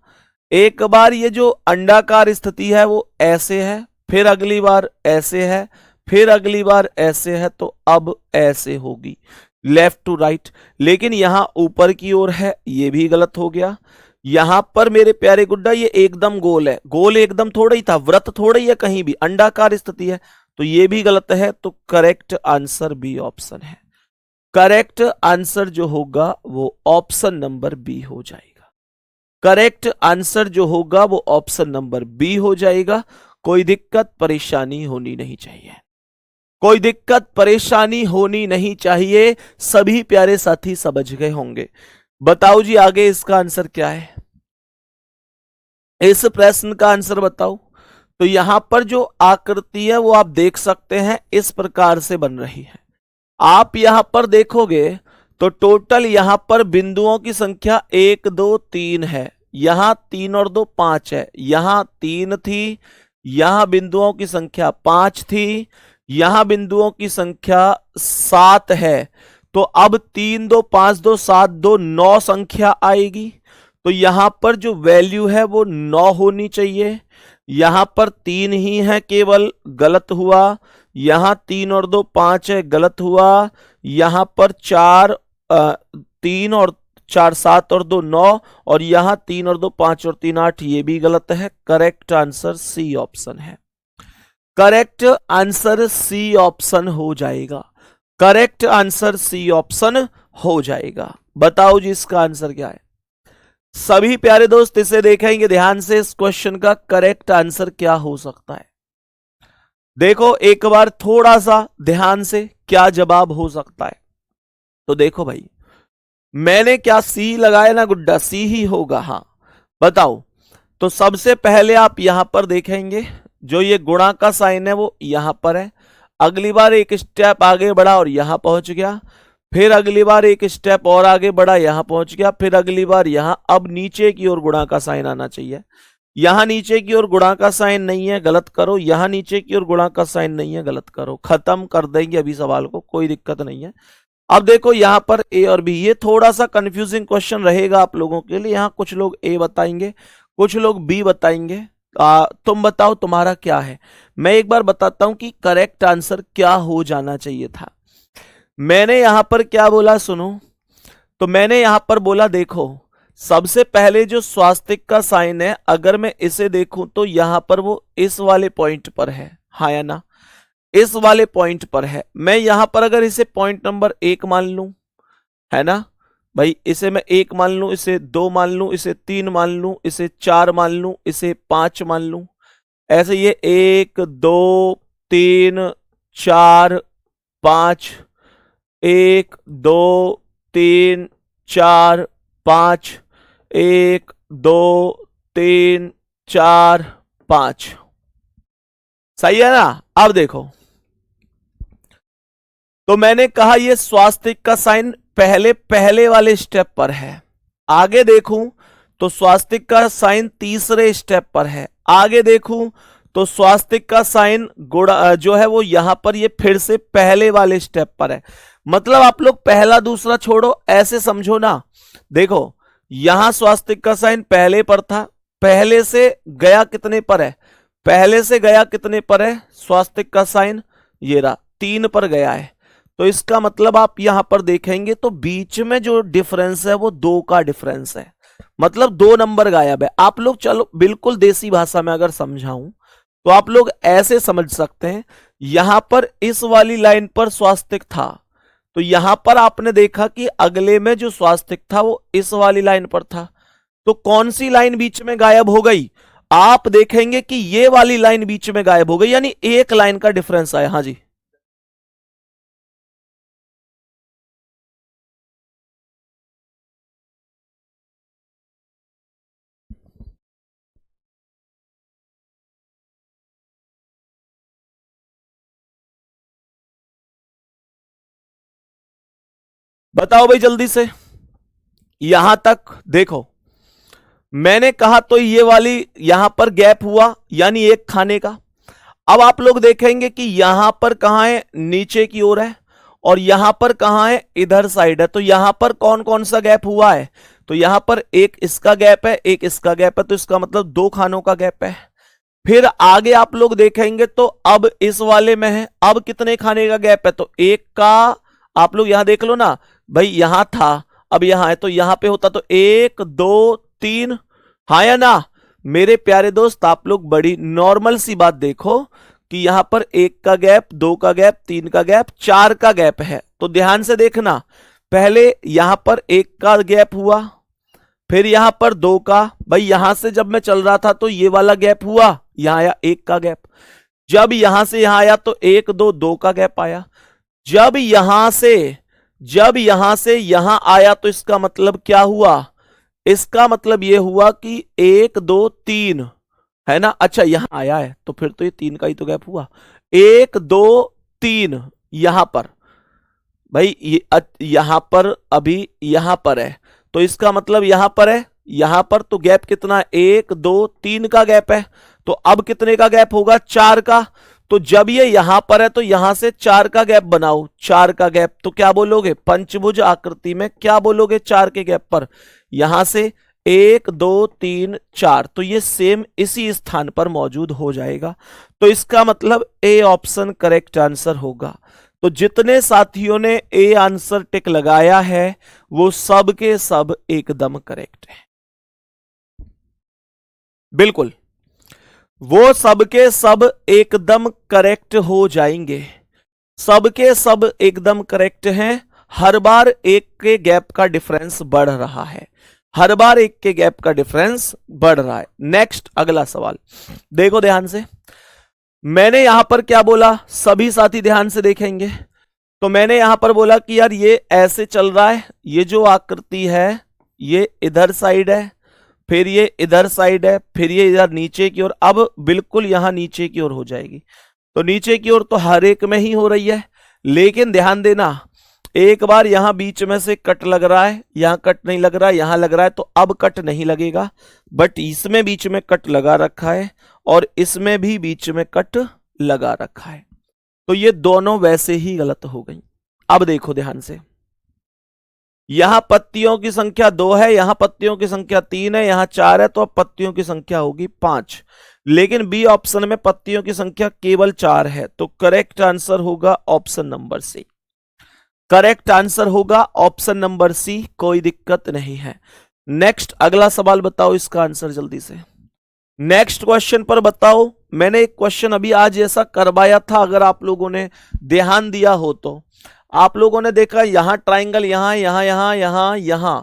एक बार ये जो अंडाकार स्थिति है वो ऐसे है, फिर अगली बार ऐसे है, फिर अगली बार ऐसे है, तो अब ऐसे होगी लेफ्ट टू राइट। लेकिन यहां ऊपर की ओर है, ये भी गलत हो गया। यहां पर मेरे प्यारे गुड्डा ये एकदम गोल है, गोल एकदम थोड़ा ही था, व्रत थोड़ा ही है, कहीं भी अंडाकार स्थिति है, तो ये भी गलत है। तो करेक्ट आंसर बी ऑप्शन है। करेक्ट आंसर जो होगा वो ऑप्शन नंबर बी हो जाएगा। करेक्ट आंसर जो होगा वो ऑप्शन नंबर बी हो जाएगा। कोई दिक्कत परेशानी होनी नहीं चाहिए, कोई दिक्कत परेशानी होनी नहीं चाहिए। सभी प्यारे साथी समझ गए होंगे। बताओ जी आगे इसका आंसर क्या है, इस प्रश्न का आंसर बताओ। तो यहां पर जो आकृति है वो आप देख सकते हैं इस प्रकार से बन रही है। आप यहां पर देखोगे तो टोटल यहां पर बिंदुओं की संख्या 1 2 3 है, यहां 3 और 2 5 है, यहां 3 थी, यहां बिंदुओं की संख्या 5 थी, यहां बिंदुओं की संख्या 7 है। तो अब 3 2 5 2 7 2 9 संख्या आएगी। तो यहां पर जो वैल्यू है वो 9 होनी चाहिए। यहां पर 3 ही है केवल, गलत हुआ। यहां 3 और 2 5 है, गलत हुआ। यहां पर 3 और 4 7 और 2 9, और यहां 3 और 2 5 और 3 8, ये भी गलत है। करेक्ट आंसर सी ऑप्शन है। करेक्ट आंसर सी ऑप्शन हो जाएगा। करेक्ट आंसर सी ऑप्शन हो जाएगा। बताओ जी इसका आंसर क्या है। सभी प्यारे दोस्त इसे देखेंगे ध्यान से, इस क्वेश्चन का करेक्ट आंसर क्या हो सकता है। देखो एक बार थोड़ा सा ध्यान से, क्या जवाब हो सकता है। तो देखो भाई, मैंने क्या सी लगाया ना गुड्डा, सी ही होगा। हाँ बताओ। तो सबसे पहले आप यहां पर देखेंगे, जो ये गुणा का साइन है वो यहां पर है। अगली बार एक स्टेप आगे बढ़ा और यहां पहुंच गया। फिर अगली बार एक स्टेप और आगे बढ़ा, यहां पहुंच गया। फिर अगली बार यहां, अब नीचे की ओर गुणा का साइन आना चाहिए। यहां नीचे की ओर गुणा का साइन नहीं है, गलत करो। यहां नीचे की ओर गुणा का साइन नहीं है, गलत करो। खत्म कर देंगे अभी सवाल को, कोई दिक्कत नहीं है। अब देखो यहां पर ए और बी, ये थोड़ा सा कंफ्यूजिंग क्वेश्चन रहेगा आप लोगों के लिए। यहां कुछ लोग ए बताएंगे, कुछ लोग बी बताएंगे। तुम बताओ तुम्हारा क्या है। मैं एक बार बताता हूं कि करेक्ट आंसर क्या हो जाना चाहिए था। मैंने यहां पर क्या बोला सुनो। तो मैंने यहां पर बोला देखो, सबसे पहले जो स्वास्तिक का साइन है, अगर मैं इसे देखूं तो यहां पर वो इस वाले पॉइंट पर है, हाँ या ना, इस वाले पॉइंट पर है। मैं यहां पर अगर इसे पॉइंट नंबर 1 मान लूं, है ना भाई, इसे मैं 1 मान लूं, इसे 2 मान लूं, इसे 3 मान लूं, इसे 4 मान लूं, इसे 5 मान लूं, ऐसे ये 1 2 3 4 5, 1 2 3 4 5, 1 2 3 4 5, सही है ना। अब देखो, तो मैंने कहा ये स्वास्तिक का साइन पहले पहले वाले स्टेप पर है। आगे देखूं तो स्वास्तिक का साइन तीसरे स्टेप पर है। आगे देखूं तो स्वास्तिक का साइन गुणा जो है वो यहां पर, ये फिर से पहले वाले स्टेप पर है। मतलब आप लोग पहला दूसरा छोड़ो, ऐसे समझो ना। देखो यहां स्वास्तिक का साइन पहले पर था, पहले से गया कितने पर है, पहले से गया कितने पर है स्वास्तिक का साइन, ये रहा 3 पर गया है। तो इसका मतलब आप यहां पर देखेंगे तो बीच में जो डिफरेंस है वो 2 का डिफरेंस है, मतलब 2 नंबर गायब है। आप लोग चलो बिल्कुल देसी भाषा में अगर समझाऊं तो आप लोग ऐसे समझ सकते हैं, यहां पर इस वाली लाइन पर स्वास्तिक था, तो यहां पर आपने देखा कि अगले में जो स्वास्तिक था वो इस वाली लाइन पर था। तो कौन सी लाइन बीच में गायब हो गई, आप देखेंगे कि ये वाली लाइन बीच में गायब हो गई, यानी 1 लाइन का डिफरेंस आया। हाँ जी, बताओ भाई जल्दी से। यहां तक देखो, मैंने कहा तो ये वाली यहां पर गैप हुआ, यानी 1 खाने का। अब आप लोग देखेंगे कि यहां पर कहां है, नीचे की ओर है, और यहां पर कहां है, इधर साइड है। तो यहां पर कौन कौन सा गैप हुआ है, तो यहां पर एक इसका गैप है, एक इसका गैप है, तो इसका मतलब 2 खानों का गैप है। फिर आगे आप लोग देखेंगे तो अब इस वाले में है, अब कितने खाने का गैप है, तो 1 का। आप लोग यहां देख लो ना भाई, यहां था अब यहां है, तो यहां पे होता तो 1 2 3, हाँ या ना। मेरे प्यारे दोस्त आप लोग बड़ी नॉर्मल सी बात देखो कि यहां पर 1 का गैप, 2 का गैप, 3 का गैप, 4 का गैप है। तो ध्यान से देखना, पहले यहां पर 1 का गैप हुआ, फिर यहां पर 2 का। भाई यहां से जब मैं चल रहा था तो ये वाला गैप हुआ, यहां आया 1 का गैप। जब यहां से यहां आया तो 1 2 2 का गैप आया। जब यहां से यहां आया तो इसका मतलब क्या हुआ, इसका मतलब यह हुआ कि 1 2 3, है ना। अच्छा यहां आया है तो फिर तो ये 3 का ही तो गैप हुआ, 1 2 3 यहां पर। भाई यहां पर अभी यहां पर है, तो इसका मतलब यहां पर है, यहां पर तो गैप कितना, 1 2 3 का गैप है, तो अब कितने का गैप होगा, 4 का। तो जब ये यहां पर है तो यहां से 4 का गैप बनाओ, 4 का गैप, तो क्या बोलोगे, पंचभुज आकृति में क्या बोलोगे 4 के गैप पर, यहां से 1 2 3 4, तो ये सेम इसी स्थान पर मौजूद हो जाएगा। तो इसका मतलब ए ऑप्शन करेक्ट आंसर होगा। तो जितने साथियों ने ए आंसर टिक लगाया है वो सब के सब एकदम करेक्ट है, बिल्कुल, वो सबके सब एकदम करेक्ट हो जाएंगे, सबके सब एकदम करेक्ट हैं। हर बार एक के गैप का डिफरेंस बढ़ रहा है, हर बार एक के गैप का डिफरेंस बढ़ रहा है। नेक्स्ट अगला सवाल देखो ध्यान से, मैंने यहां पर क्या बोला, सभी साथी ध्यान से देखेंगे। तो मैंने यहां पर बोला कि यार ये ऐसे चल रहा है, ये जो आकृति है ये इधर साइड है, फिर ये इधर साइड है, फिर ये इधर नीचे की ओर, अब बिल्कुल यहां नीचे की ओर हो जाएगी। तो नीचे की ओर तो हर एक में ही हो रही है, लेकिन ध्यान देना एक बार यहां बीच में से कट लग रहा है, यहां कट नहीं लग रहा है, यहां लग रहा है, तो अब कट नहीं लगेगा, बट इसमें बीच में कट लगा रखा है और इसमें भी बीच में कट लगा रखा है, तो ये दोनों वैसे ही गलत हो गई। अब देखो ध्यान से, यहां पत्तियों की संख्या 2 है, यहां पत्तियों की संख्या 3 है, यहां 4 है, तो अब पत्तियों की संख्या होगी 5, लेकिन बी ऑप्शन में पत्तियों की संख्या केवल 4 है, तो करेक्ट आंसर होगा option number C, correct answer होगा ऑप्शन नंबर सी, कोई दिक्कत नहीं है। नेक्स्ट अगला सवाल बताओ इसका आंसर जल्दी से, नेक्स्ट क्वेश्चन पर बताओ। मैंने एक क्वेश्चन अभी आज ऐसा करवाया था, अगर आप लोगों ने ध्यान दिया हो तो आप लोगों ने देखा यहां ट्राइंगल, यहां यहां यहां यहां यहां,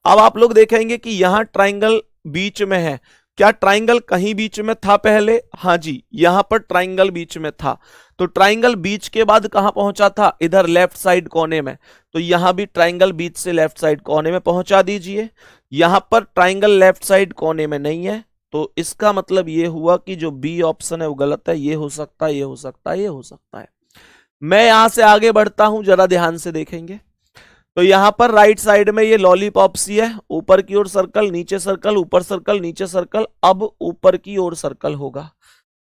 अब आप लोग देखेंगे कि यहां ट्राइंगल बीच में है, क्या ट्राइंगल कहीं बीच में था पहले, हाँ जी यहां पर ट्राइंगल बीच में था, तो ट्राइंगल बीच के बाद कहां पहुंचा था, इधर लेफ्ट साइड कोने में, तो यहां भी ट्राइंगल बीच से लेफ्ट साइड कोने में पहुंचा दीजिए। यहां पर ट्राइंगल लेफ्ट साइड कोने में नहीं है, तो इसका मतलब यह हुआ कि जो बी ऑप्शन है वो गलत है, ये हो सकता है, ये हो सकता है, ये हो सकता है। मैं यहां से आगे बढ़ता हूं, जरा ध्यान से देखेंगे, तो यहां पर राइट साइड में ये लॉलीपॉप सी है, ऊपर की ओर सर्कल, नीचे सर्कल, ऊपर सर्कल, नीचे सर्कल, अब ऊपर की ओर सर्कल होगा,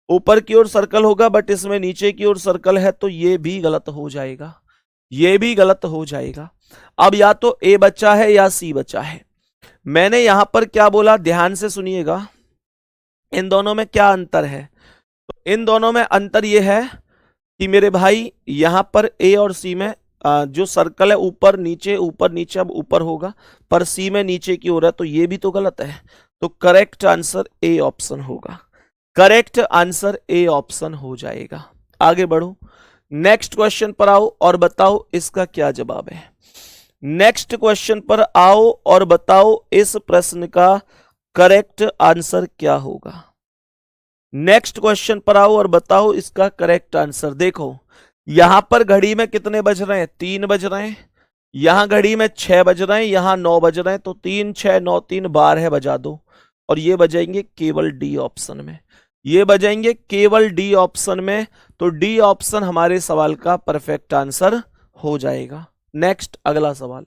ऊपर की ओर सर्कल होगा, बट इसमें नीचे की ओर सर्कल है, तो ये भी गलत हो जाएगा, ये भी गलत हो जाएगा। अब या तो ए बचा है या सी बचा है। मैंने यहां पर क्या बोला, ध्यान से सुनिएगा, इन दोनों में क्या अंतर है, तो इन दोनों में अंतर यह है कि मेरे भाई यहां पर ए और सी में जो सर्कल है ऊपर नीचे, अब ऊपर होगा, पर सी में नीचे की ओर है, तो ये भी तो गलत है, तो करेक्ट आंसर ए ऑप्शन होगा, करेक्ट आंसर ए ऑप्शन हो जाएगा। आगे बढ़ो, नेक्स्ट क्वेश्चन पर आओ और बताओ इसका क्या जवाब है। नेक्स्ट क्वेश्चन पर आओ और बताओ इस प्रश्न का करेक्ट आंसर क्या होगा। नेक्स्ट क्वेश्चन पर आओ और बताओ इसका करेक्ट आंसर। देखो यहां पर घड़ी में कितने बज रहे हैं, 3 बज रहे हैं, यहां घड़ी में 6 बज रहे हैं, यहां 9 बज रहे हैं, तो 3 6 9 3 12 बजा दो, और ये बजाएंगे केवल डी ऑप्शन में, ये बजाएंगे केवल डी ऑप्शन में, तो डी ऑप्शन हमारे सवाल का परफेक्ट आंसर हो जाएगा। नेक्स्ट अगला सवाल,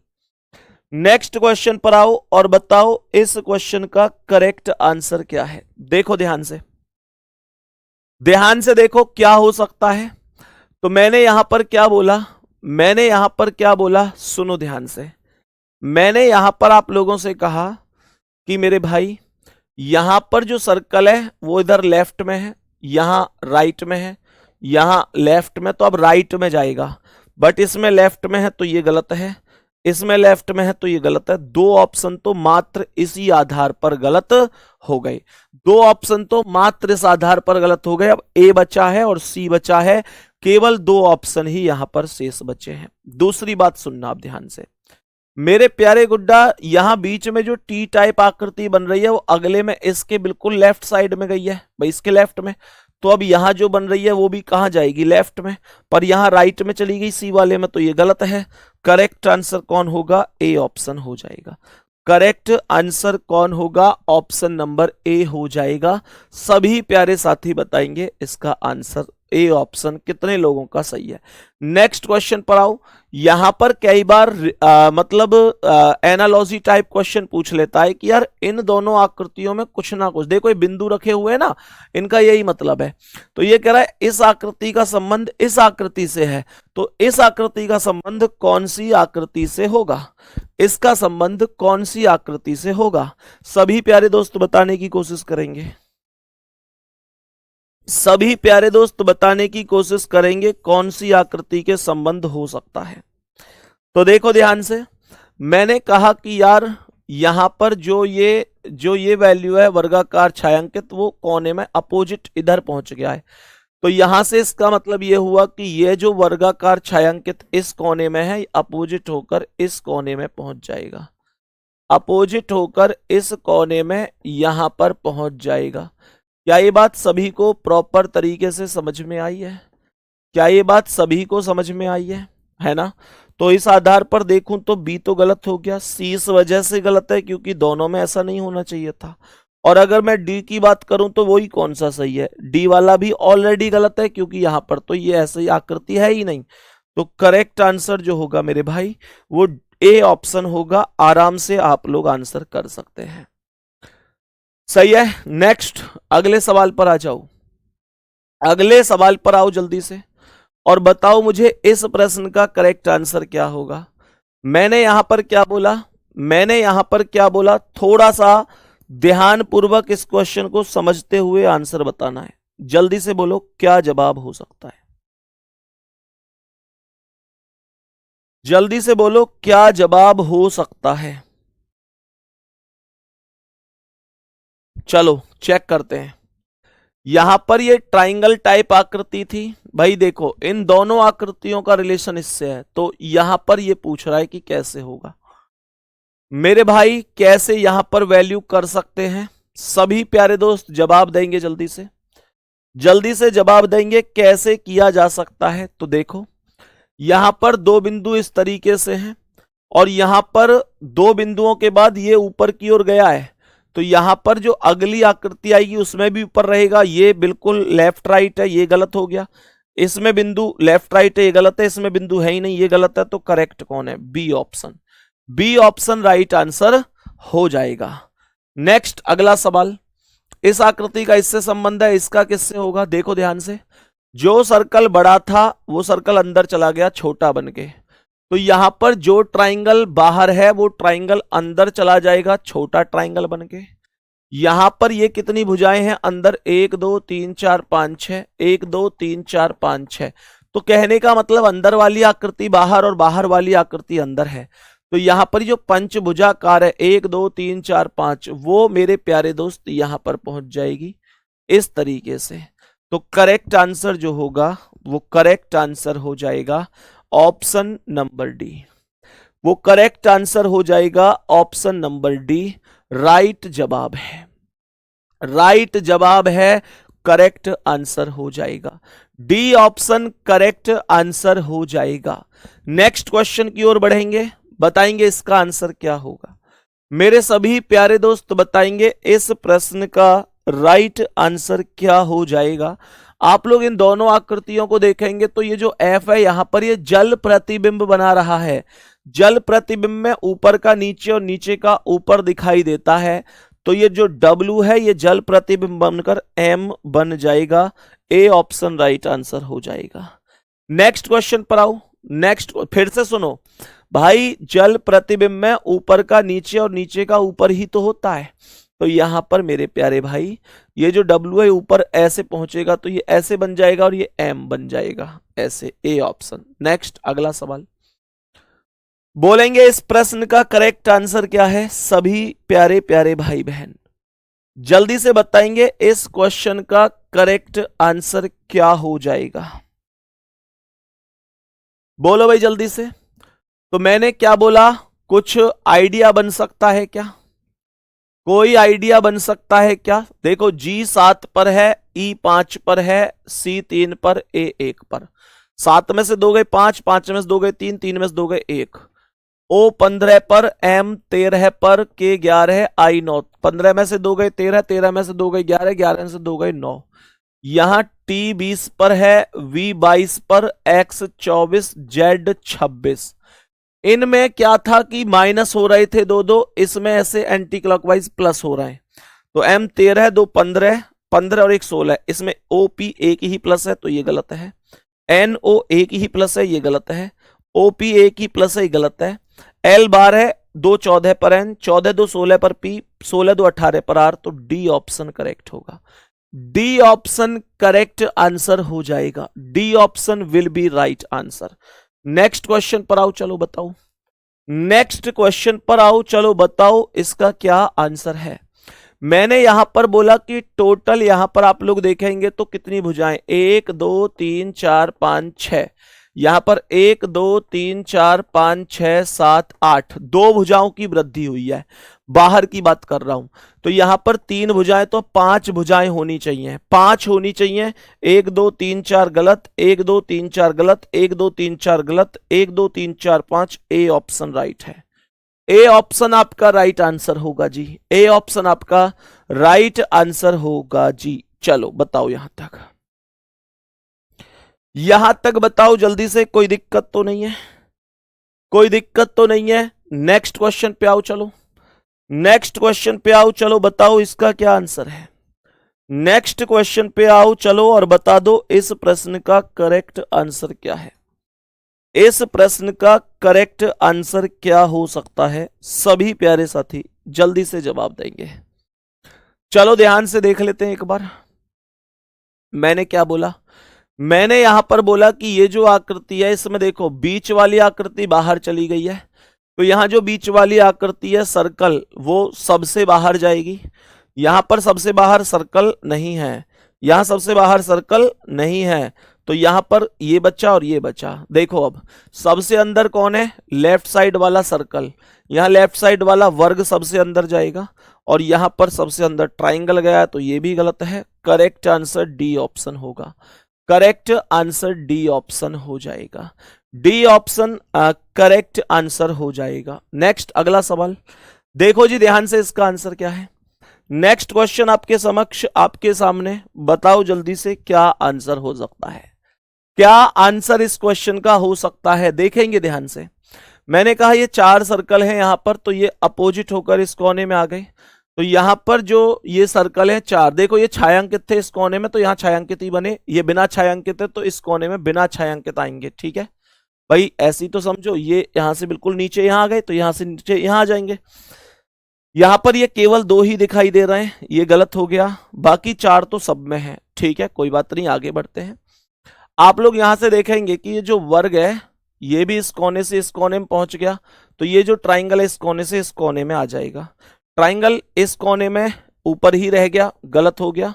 नेक्स्ट क्वेश्चन पर आओ और बताओ इस क्वेश्चन का करेक्ट आंसर क्या है। देखो ध्यान से, ध्यान से देखो क्या हो सकता है। तो मैंने यहां पर क्या बोला, मैंने यहां पर क्या बोला, सुनो ध्यान से, मैंने यहां पर आप लोगों से कहा कि मेरे भाई यहां पर जो सर्कल है वो इधर लेफ्ट में है, यहां राइट में है, यहां लेफ्ट में, तो अब राइट में जाएगा, बट इसमें लेफ्ट में है तो ये गलत है, इसमें लेफ्ट में है तो ये गलत है। दो ऑप्शन तो मात्र इसी आधार पर गलत हो गए, दो ऑप्शन तो मात्र इस आधार पर गलत हो गए। अब ए बचा है और सी बचा है, केवल 2 ऑप्शन ही यहां पर शेष बचे हैं। दूसरी बात सुनना आप ध्यान से मेरे प्यारे गुड्डा, यहां बीच में जो टी टाइप आकृति बन रही है वो अगले में इसके बिल्कुल लेफ्ट साइड में गई है भाई, इसके लेफ्ट में, तो अब यहां जो बन रही है वो भी कहां जाएगी, लेफ्ट में, पर यहां राइट में चली गई सी वाले में, तो ये गलत है। करेक्ट आंसर कौन होगा, ए ऑप्शन हो जाएगा। करेक्ट आंसर कौन होगा, ऑप्शन नंबर ए हो जाएगा। सभी प्यारे साथी बताएंगे इसका आंसर ए ऑप्शन कितने लोगों का सही है। नेक्स्ट क्वेश्चन पर आओ। यहां पर कई बार मतलब एनालॉजी टाइप क्वेश्चन पूछ लेता है कि यार इन दोनों आकृतियों में कुछ ना कुछ, देखो ये बिंदु रखे हुए हैं ना, इनका यही मतलब है। तो ये कह रहा है इस आकृति का संबंध इस आकृति से है, तो इस आकृति का संबंध कौन सी आकृति से होगा, इसका संबंध कौन सी आकृति से होगा। सभी प्यारे दोस्त बताने की कोशिश करेंगे, सभी प्यारे दोस्त बताने की कोशिश करेंगे कौन सी आकृति के संबंध हो सकता है। तो देखो ध्यान से, मैंने कहा कि यार यहां पर जो ये वैल्यू है वर्गाकार छायांकित, वो कोने में अपोजिट इधर पहुंच गया है। तो यहां से इसका मतलब ये हुआ कि ये जो वर्गाकार छायांकित इस कोने में है, अपोजिट होकर इस कोने में पहुंच जाएगा, अपोजिट होकर इस कोने में यहां पर पहुंच जाएगा। क्या ये बात सभी को प्रॉपर तरीके से समझ में आई है? क्या ये बात सभी को समझ में आई है ना? तो इस आधार पर देखूं तो बी तो गलत हो गया, सी इस वजह से गलत है क्योंकि दोनों में ऐसा नहीं होना चाहिए था। और अगर मैं डी की बात करूं तो वही कौन सा सही है, डी वाला भी ऑलरेडी गलत है क्योंकि यहां पर तो ये ऐसी आकृति है ही नहीं। तो करेक्ट आंसर जो होगा मेरे भाई वो ए ऑप्शन होगा। आराम से आप लोग आंसर कर सकते हैं, सही है। नेक्स्ट अगले सवाल पर आ जाओ, अगले सवाल पर आओ जल्दी से और बताओ मुझे इस प्रश्न का करेक्ट आंसर क्या होगा। मैंने यहां पर क्या बोला, मैंने यहां पर क्या बोला, थोड़ा सा ध्यान पूर्वक इस क्वेश्चन को समझते हुए आंसर बताना है। जल्दी से बोलो क्या जवाब हो सकता है, जल्दी से बोलो क्या जवाब हो सकता है। चलो चेक करते हैं। यहां पर ये ट्राइंगल टाइप आकृति थी भाई, देखो इन दोनों आकृतियों का रिलेशन इससे है, तो यहां पर ये पूछ रहा है कि कैसे होगा। मेरे भाई कैसे यहां पर वैल्यू कर सकते हैं, सभी प्यारे दोस्त जवाब देंगे, जल्दी से जवाब देंगे कैसे किया जा सकता है। तो देखो यहां पर दो बिंदु इस तरीके से हैं और यहां पर दो बिंदुओं के बाद ये ऊपर की ओर गया है, तो यहां पर जो अगली आकृति आएगी उसमें भी ऊपर रहेगा। ये बिल्कुल लेफ्ट राइट है, ये गलत हो गया। इसमें बिंदु लेफ्ट राइट है, ये गलत है। इसमें बिंदु है ही नहीं, ये गलत है। तो करेक्ट कौन है, B option, B option right answer हो जाएगा। नेक्स्ट अगला सवाल, इस आकृति का इससे संबंध है, इसका किससे होगा। देखो ध्यान से, जो सर्कल बड़ा था वो सर्कल अंदर चला गया छोटा बन के, तो यहां पर जो ट्राइंगल बाहर है वो ट्राइंगल अंदर चला जाएगा छोटा ट्राइंगल बन के। यहां पर ये कितनी भुजाएं हैं अंदर, 1 2 3 4 5 6, 1 2 3 4 5 6। तो कहने का मतलब अंदर वाली आकृति बाहर और बाहर वाली आकृति अंदर है। तो यहां पर जो पंचभुजाकार है 1 2 3 4 5, वो मेरे प्यारे दोस्त यहां पर पहुंच जाएगी इस तरीके से। तो करेक्ट आंसर जो होगा वो करेक्ट आंसर हो जाएगा ऑप्शन नंबर डी, वो करेक्ट आंसर हो जाएगा ऑप्शन नंबर डी। राइट जवाब है, राइट जवाब है, करेक्ट आंसर हो जाएगा डी ऑप्शन, करेक्ट आंसर हो जाएगा। नेक्स्ट क्वेश्चन की ओर बढ़ेंगे, बताएंगे इसका आंसर क्या होगा। मेरे सभी प्यारे दोस्त बताएंगे इस प्रश्न का राइट आंसर क्या हो जाएगा। आप लोग इन दोनों आकृतियों को देखेंगे तो ये जो एफ है यहां पर ये जल प्रतिबिंब बना रहा है। जल प्रतिबिंब में ऊपर का नीचे और नीचे का ऊपर दिखाई देता है, तो ये जो W है ये जल प्रतिबिंब बनकर M बन जाएगा। ए ऑप्शन राइट आंसर हो जाएगा। नेक्स्ट क्वेश्चन पर आओ। नेक्स्ट फिर से सुनो भाई, जल प्रतिबिंब में ऊपर का नीचे और नीचे का ऊपर ही तो होता है। तो यहां पर मेरे प्यारे भाई ये जो W है ऊपर ऐसे पहुंचेगा तो ये ऐसे बन जाएगा और ये M बन जाएगा ऐसे, ए ऑप्शन। नेक्स्ट अगला सवाल, बोलेंगे इस प्रश्न का करेक्ट आंसर क्या है। सभी प्यारे प्यारे भाई बहन जल्दी से बताएंगे इस क्वेश्चन का करेक्ट आंसर क्या हो जाएगा। बोलो भाई जल्दी से। तो मैंने क्या बोला, कुछ आइडिया बन सकता है क्या, कोई आइडिया बन सकता है क्या। देखो G 7 पर है, E 5 पर है, C 3 पर, A 1 पर। 7 में से 2 गए 5, 5 में से 2 गए 3, 3 में से 2 गए 1। O 15 पर, M 13 पर, K 11 है, I 9। 15 में से 2 गए 13, 13 में से 2 गए 11, 11 में से 2 गए 9। यहां t 20 पर है, v 22 पर, x 24, z 26। इनमें क्या था कि माइनस हो रहे थे दो दो, इसमें ऐसे एंटी क्लॉकवाइज प्लस हो रहे हैं। तो m 13, 2 15, 15 और 1 16, इसमें OP एक ही प्लस है तो ये गलत है, NO एक ही प्लस है ये गलत है, OP एक ही प्लस है ये गलत है, L 12, 2 14 पर N, 14 2 16 पर P, 16 2 18 पर R, तो D ऑप्शन करेक्ट होगा। डी ऑप्शन करेक्ट आंसर हो जाएगा, D option will be right answer. Next question पर आओ, चलो बताओ, नेक्स्ट क्वेश्चन पर आओ, चलो बताओ इसका क्या आंसर है। मैंने यहां पर बोला कि टोटल यहां पर आप लोग देखेंगे तो कितनी भुजाएं, 1 2 3 4 5 6, यहां पर 1 2 3 4 5 6 7 8, 2 भुजाओं की वृद्धि हुई है, बाहर की बात कर रहा हूं। तो यहां पर 3 भुजाएं तो 5 भुजाएं होनी चाहिए, 5 होनी चाहिए। 1 2 3 4 गलत, 1 2 3 4 गलत, 1 2 3 4 गलत, 1 2 3 4 5, ए ऑप्शन राइट है। ए ऑप्शन आपका राइट आंसर होगा जी, ए ऑप्शन आपका राइट आंसर होगा जी। चलो बताओ यहां तक बताओ जल्दी से, कोई दिक्कत तो नहीं है, कोई दिक्कत तो नहीं है। नेक्स्ट क्वेश्चन पे आओ, चलो नेक्स्ट क्वेश्चन पे आओ, चलो बताओ इसका क्या आंसर है। नेक्स्ट क्वेश्चन पे आओ चलो और बता दो इस प्रश्न का करेक्ट आंसर क्या है। इस प्रश्न का करेक्ट आंसर क्या हो सकता है, सभी प्यारे साथी जल्दी से जवाब देंगे। चलो ध्यान से देख लेते हैं एक बार। मैंने क्या बोला, मैंने यहां पर बोला कि ये जो आकृति है इसमें देखो बीच वाली आकृति बाहर चली गई है, तो यहां जो बीच वाली आकृति है सर्कल, वो सबसे बाहर जाएगी। यहां पर सबसे बाहर सर्कल नहीं है, यहां सबसे बाहर सर्कल नहीं है, तो यहां पर ये बचा और ये बचा। देखो अब सबसे अंदर कौन है, लेफ्ट साइड वाला सर्कल, यहां लेफ्ट साइड वाला वर्ग सबसे अंदर जाएगा, और यहां पर सबसे अंदर ट्राइंगल गया है, तो ये भी गलत है। करेक्ट आंसर डी ऑप्शन होगा, करेक्ट आंसर डी ऑप्शन हो जाएगा, डी ऑप्शन करेक्ट आंसर हो जाएगा। नेक्स्ट अगला सवाल देखो जी ध्यान से, इसका आंसर क्या है। नेक्स्ट क्वेश्चन आपके समक्ष, आपके सामने, बताओ जल्दी से क्या आंसर हो सकता है, क्या आंसर इस क्वेश्चन का हो सकता है। देखेंगे ध्यान से, मैंने कहा ये 4 सर्कल हैं यहां पर, तो ये अपोजिट होकर इस कोने में आ गए, तो यहां पर जो ये सर्कल है 4, देखो ये छायांकित थे इस कोने में, तो यहां छायांकित ही बने, ये बिना छायांकित है तो इस कोने में बिना छायांकित आएंगे। ठीक है भाई, ऐसी तो समझो, ये यहां से बिल्कुल नीचे यहां आ गए, तो यहां से नीचे यहां आ जाएंगे। यहां पर ये केवल 2 ही दिखाई दे रहे हैं, ये गलत हो गया, बाकी 4 तो सब में है। ठीक है कोई बात नहीं, आगे बढ़ते हैं। आप लोग यहां से देखेंगे कि ये जो वर्ग है ये भी इस कोने से इस कोने में पहुंच गया, तो ये जो ट्राइंगल है इस कोने से इस कोने में आ जाएगा। ट्राइंगल इस कोने में ऊपर ही रह गया, गलत हो गया।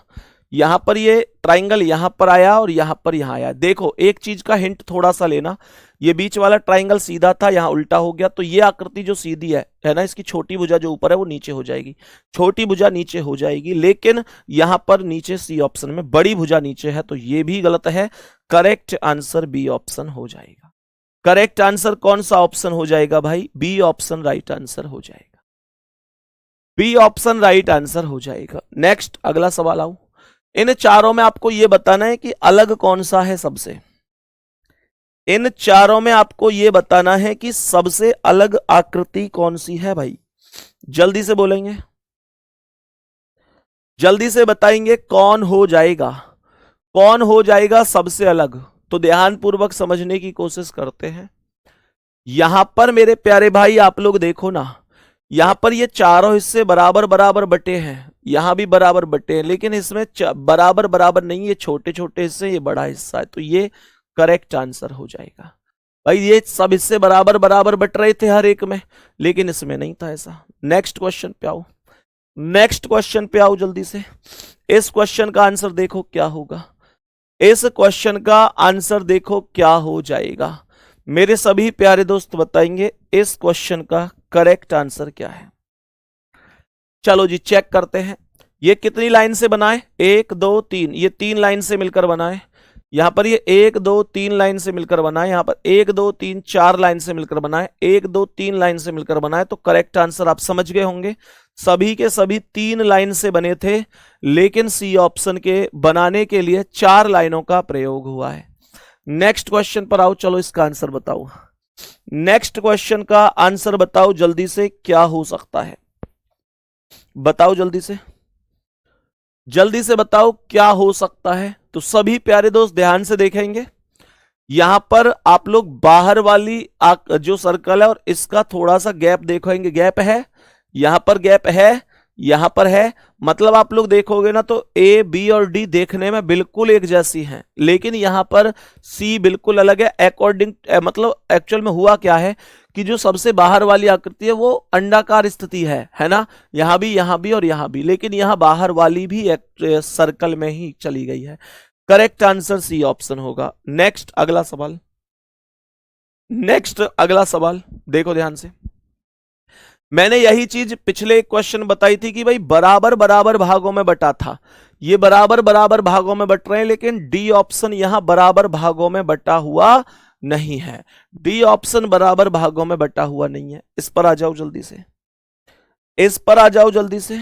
यहां पर ये ट्राइंगल यहां पर आया और यहां पर यहां आया। देखो एक चीज का हिंट थोड़ा सा लेना, ये बीच वाला ट्राइंगल सीधा था, यहां उल्टा हो गया, तो ये आकृति जो सीधी है ना, इसकी छोटी भुजा जो ऊपर है वो नीचे हो जाएगी, छोटी भुजा नीचे हो जाएगी, लेकिन यहां पर नीचे सी ऑप्शन में बड़ी भुजा नीचे है, तो ये भी गलत है। करेक्ट आंसर बी ऑप्शन हो जाएगा। करेक्ट आंसर कौन सा ऑप्शन हो जाएगा भाई, बी ऑप्शन राइट आंसर हो जाएगा, बी ऑप्शन राइट आंसर हो जाएगा। नेक्स्ट अगला सवाल आओ। इन चारों में आपको यह बताना है कि अलग कौन सा है सबसे, इन चारों में आपको यह बताना है कि सबसे अलग आकृति कौन सी है भाई, जल्दी से बोलेंगे, जल्दी से बताएंगे कौन हो जाएगा, कौन हो जाएगा सबसे अलग। तो ध्यानपूर्वक समझने की कोशिश करते हैं। यहां पर मेरे प्यारे भाई आप लोग देखो ना, यहां पर ये चारों हिस्से बराबर बराबर बटे हैं, यहां भी बराबर बटे हैं, लेकिन इसमें बराबर बराबर नहीं, ये छोटे छोटे हिस्से, ये बड़ा हिस्सा है, तो ये करेक्ट आंसर हो जाएगा। भाई ये सब हिस्से बराबर बराबर बट रहे थे हर एक में, लेकिन इसमें नहीं था ऐसा। नेक्स्ट क्वेश्चन पे आओ, नेक्स्ट क्वेश्चन पे आओ जल्दी से। इस क्वेश्चन का आंसर देखो क्या होगा, इस क्वेश्चन का आंसर देखो क्या हो जाएगा। मेरे सभी प्यारे दोस्त बताएंगे इस क्वेश्चन का करेक्ट आंसर क्या है। चलो जी चेक करते हैं। ये कितनी लाइन से बनाए, 1 2 3, ये 3 लाइन से मिलकर बनाए। यहां पर ये 1 2 3 लाइन से मिलकर बनाए, यहां पर 1 2 3 4 लाइन से मिलकर बनाए, 1 2 3 लाइन से मिलकर बनाए। तो करेक्ट आंसर आप समझ गए होंगे, सभी के सभी 3 लाइन से बने थे, लेकिन सी ऑप्शन के बनाने के लिए 4 लाइनों का प्रयोग हुआ है। नेक्स्ट क्वेश्चन पर आओ, चलो इसका आंसर बताओ। नेक्स्ट क्वेश्चन का आंसर बताओ जल्दी से, क्या हो सकता है? बताओ जल्दी से, जल्दी से बताओ क्या हो सकता है। तो सभी प्यारे दोस्त ध्यान से देखेंगे, यहां पर आप लोग बाहर वाली जो सर्कल है और इसका थोड़ा सा गैप देखेंगे, गैप है, यहां पर गैप है, यहां पर है, मतलब आप लोग देखोगे ना तो ए बी और डी देखने में बिल्कुल एक जैसी हैं, लेकिन यहां पर सी बिल्कुल अलग है। अकॉर्डिंग मतलब एक्चुअल में हुआ क्या है कि जो सबसे बाहर वाली आकृति है वो अंडाकार स्थिति है ना, यहां भी और यहां भी, लेकिन यहां बाहर वाली भी एक सर्कल में ही चली गई है। करेक्ट आंसर सी ऑप्शन होगा। नेक्स्ट अगला सवाल, नेक्स्ट अगला सवाल देखो ध्यान से। मैंने यही चीज पिछले क्वेश्चन बताई थी कि भाई बराबर बराबर भागों में बटा था, ये बराबर बराबर भागों में बट रहे हैं, लेकिन डी ऑप्शन यहां बराबर भागों में बटा हुआ नहीं है। डी ऑप्शन बराबर भागों में बटा हुआ नहीं है। इस पर आ जाओ जल्दी से, इस पर आ जाओ जल्दी से।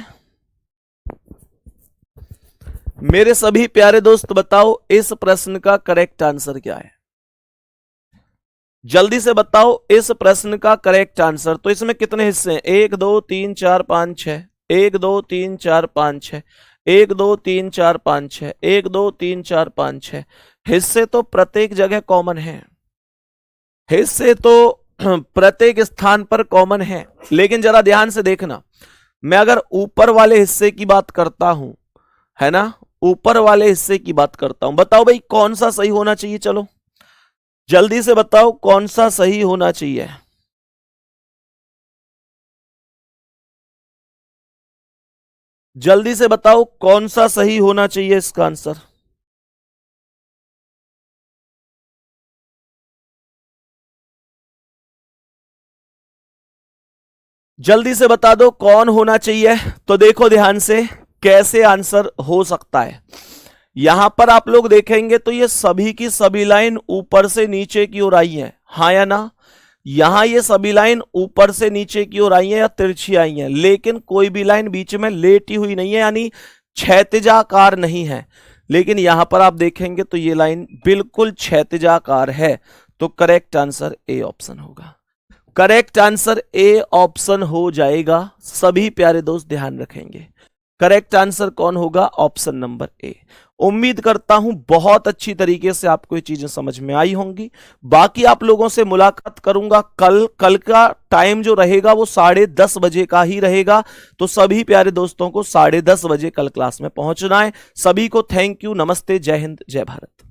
मेरे सभी प्यारे दोस्त बताओ इस प्रश्न का करेक्ट आंसर क्या है? जल्दी से बताओ इस प्रश्न का करेक्ट आंसर। तो इसमें कितने हिस्से हैं? 1 2 3 4 5 6, 1 2 3 4 5 6, 1 2 3 4 5 6, 1 2 3 4 5 6। हिस्से तो प्रत्येक जगह कॉमन है, हिस्से तो प्रत्येक स्थान पर कॉमन है, लेकिन जरा ध्यान से देखना, मैं अगर ऊपर वाले हिस्से की बात करता हूं, है ना, ऊपर वाले हिस्से की बात करता हूं, बताओ भाई कौन सा सही होना चाहिए? चलो जल्दी से बताओ कौन सा सही होना चाहिए? जल्दी से बताओ कौन सा सही होना चाहिए इसका आंसर? जल्दी से बता दो कौन होना चाहिए। तो देखो ध्यान से कैसे आंसर हो सकता है। यहां पर आप लोग देखेंगे तो ये सभी की सभी लाइन ऊपर से नीचे की ओर आई है, हाँ या ना? यहां ये सभी लाइन ऊपर से नीचे की ओर आई है या तिरछी आई है, लेकिन कोई भी लाइन बीच में लेटी हुई नहीं है, यानी क्षैतिजाकार नहीं है। लेकिन यहां पर आप देखेंगे तो ये लाइन बिल्कुल क्षैतिजाकार है। तो करेक्ट आंसर ए ऑप्शन होगा। करेक्ट आंसर ए ऑप्शन हो जाएगा। सभी प्यारे दोस्त ध्यान रखेंगे, करेक्ट आंसर कौन होगा? Option number A. उम्मीद करता हूं बहुत अच्छी तरीके से आपको ये चीजें समझ में आई होंगी। बाकी आप लोगों से मुलाकात करूंगा कल। कल का टाइम जो रहेगा वो 10:30 बजे का ही रहेगा, तो सभी प्यारे दोस्तों को 10:30 बजे कल क्लास में पहुंचना है। सभी को थैंक यू, नमस्ते, जय हिंद, जय भारत।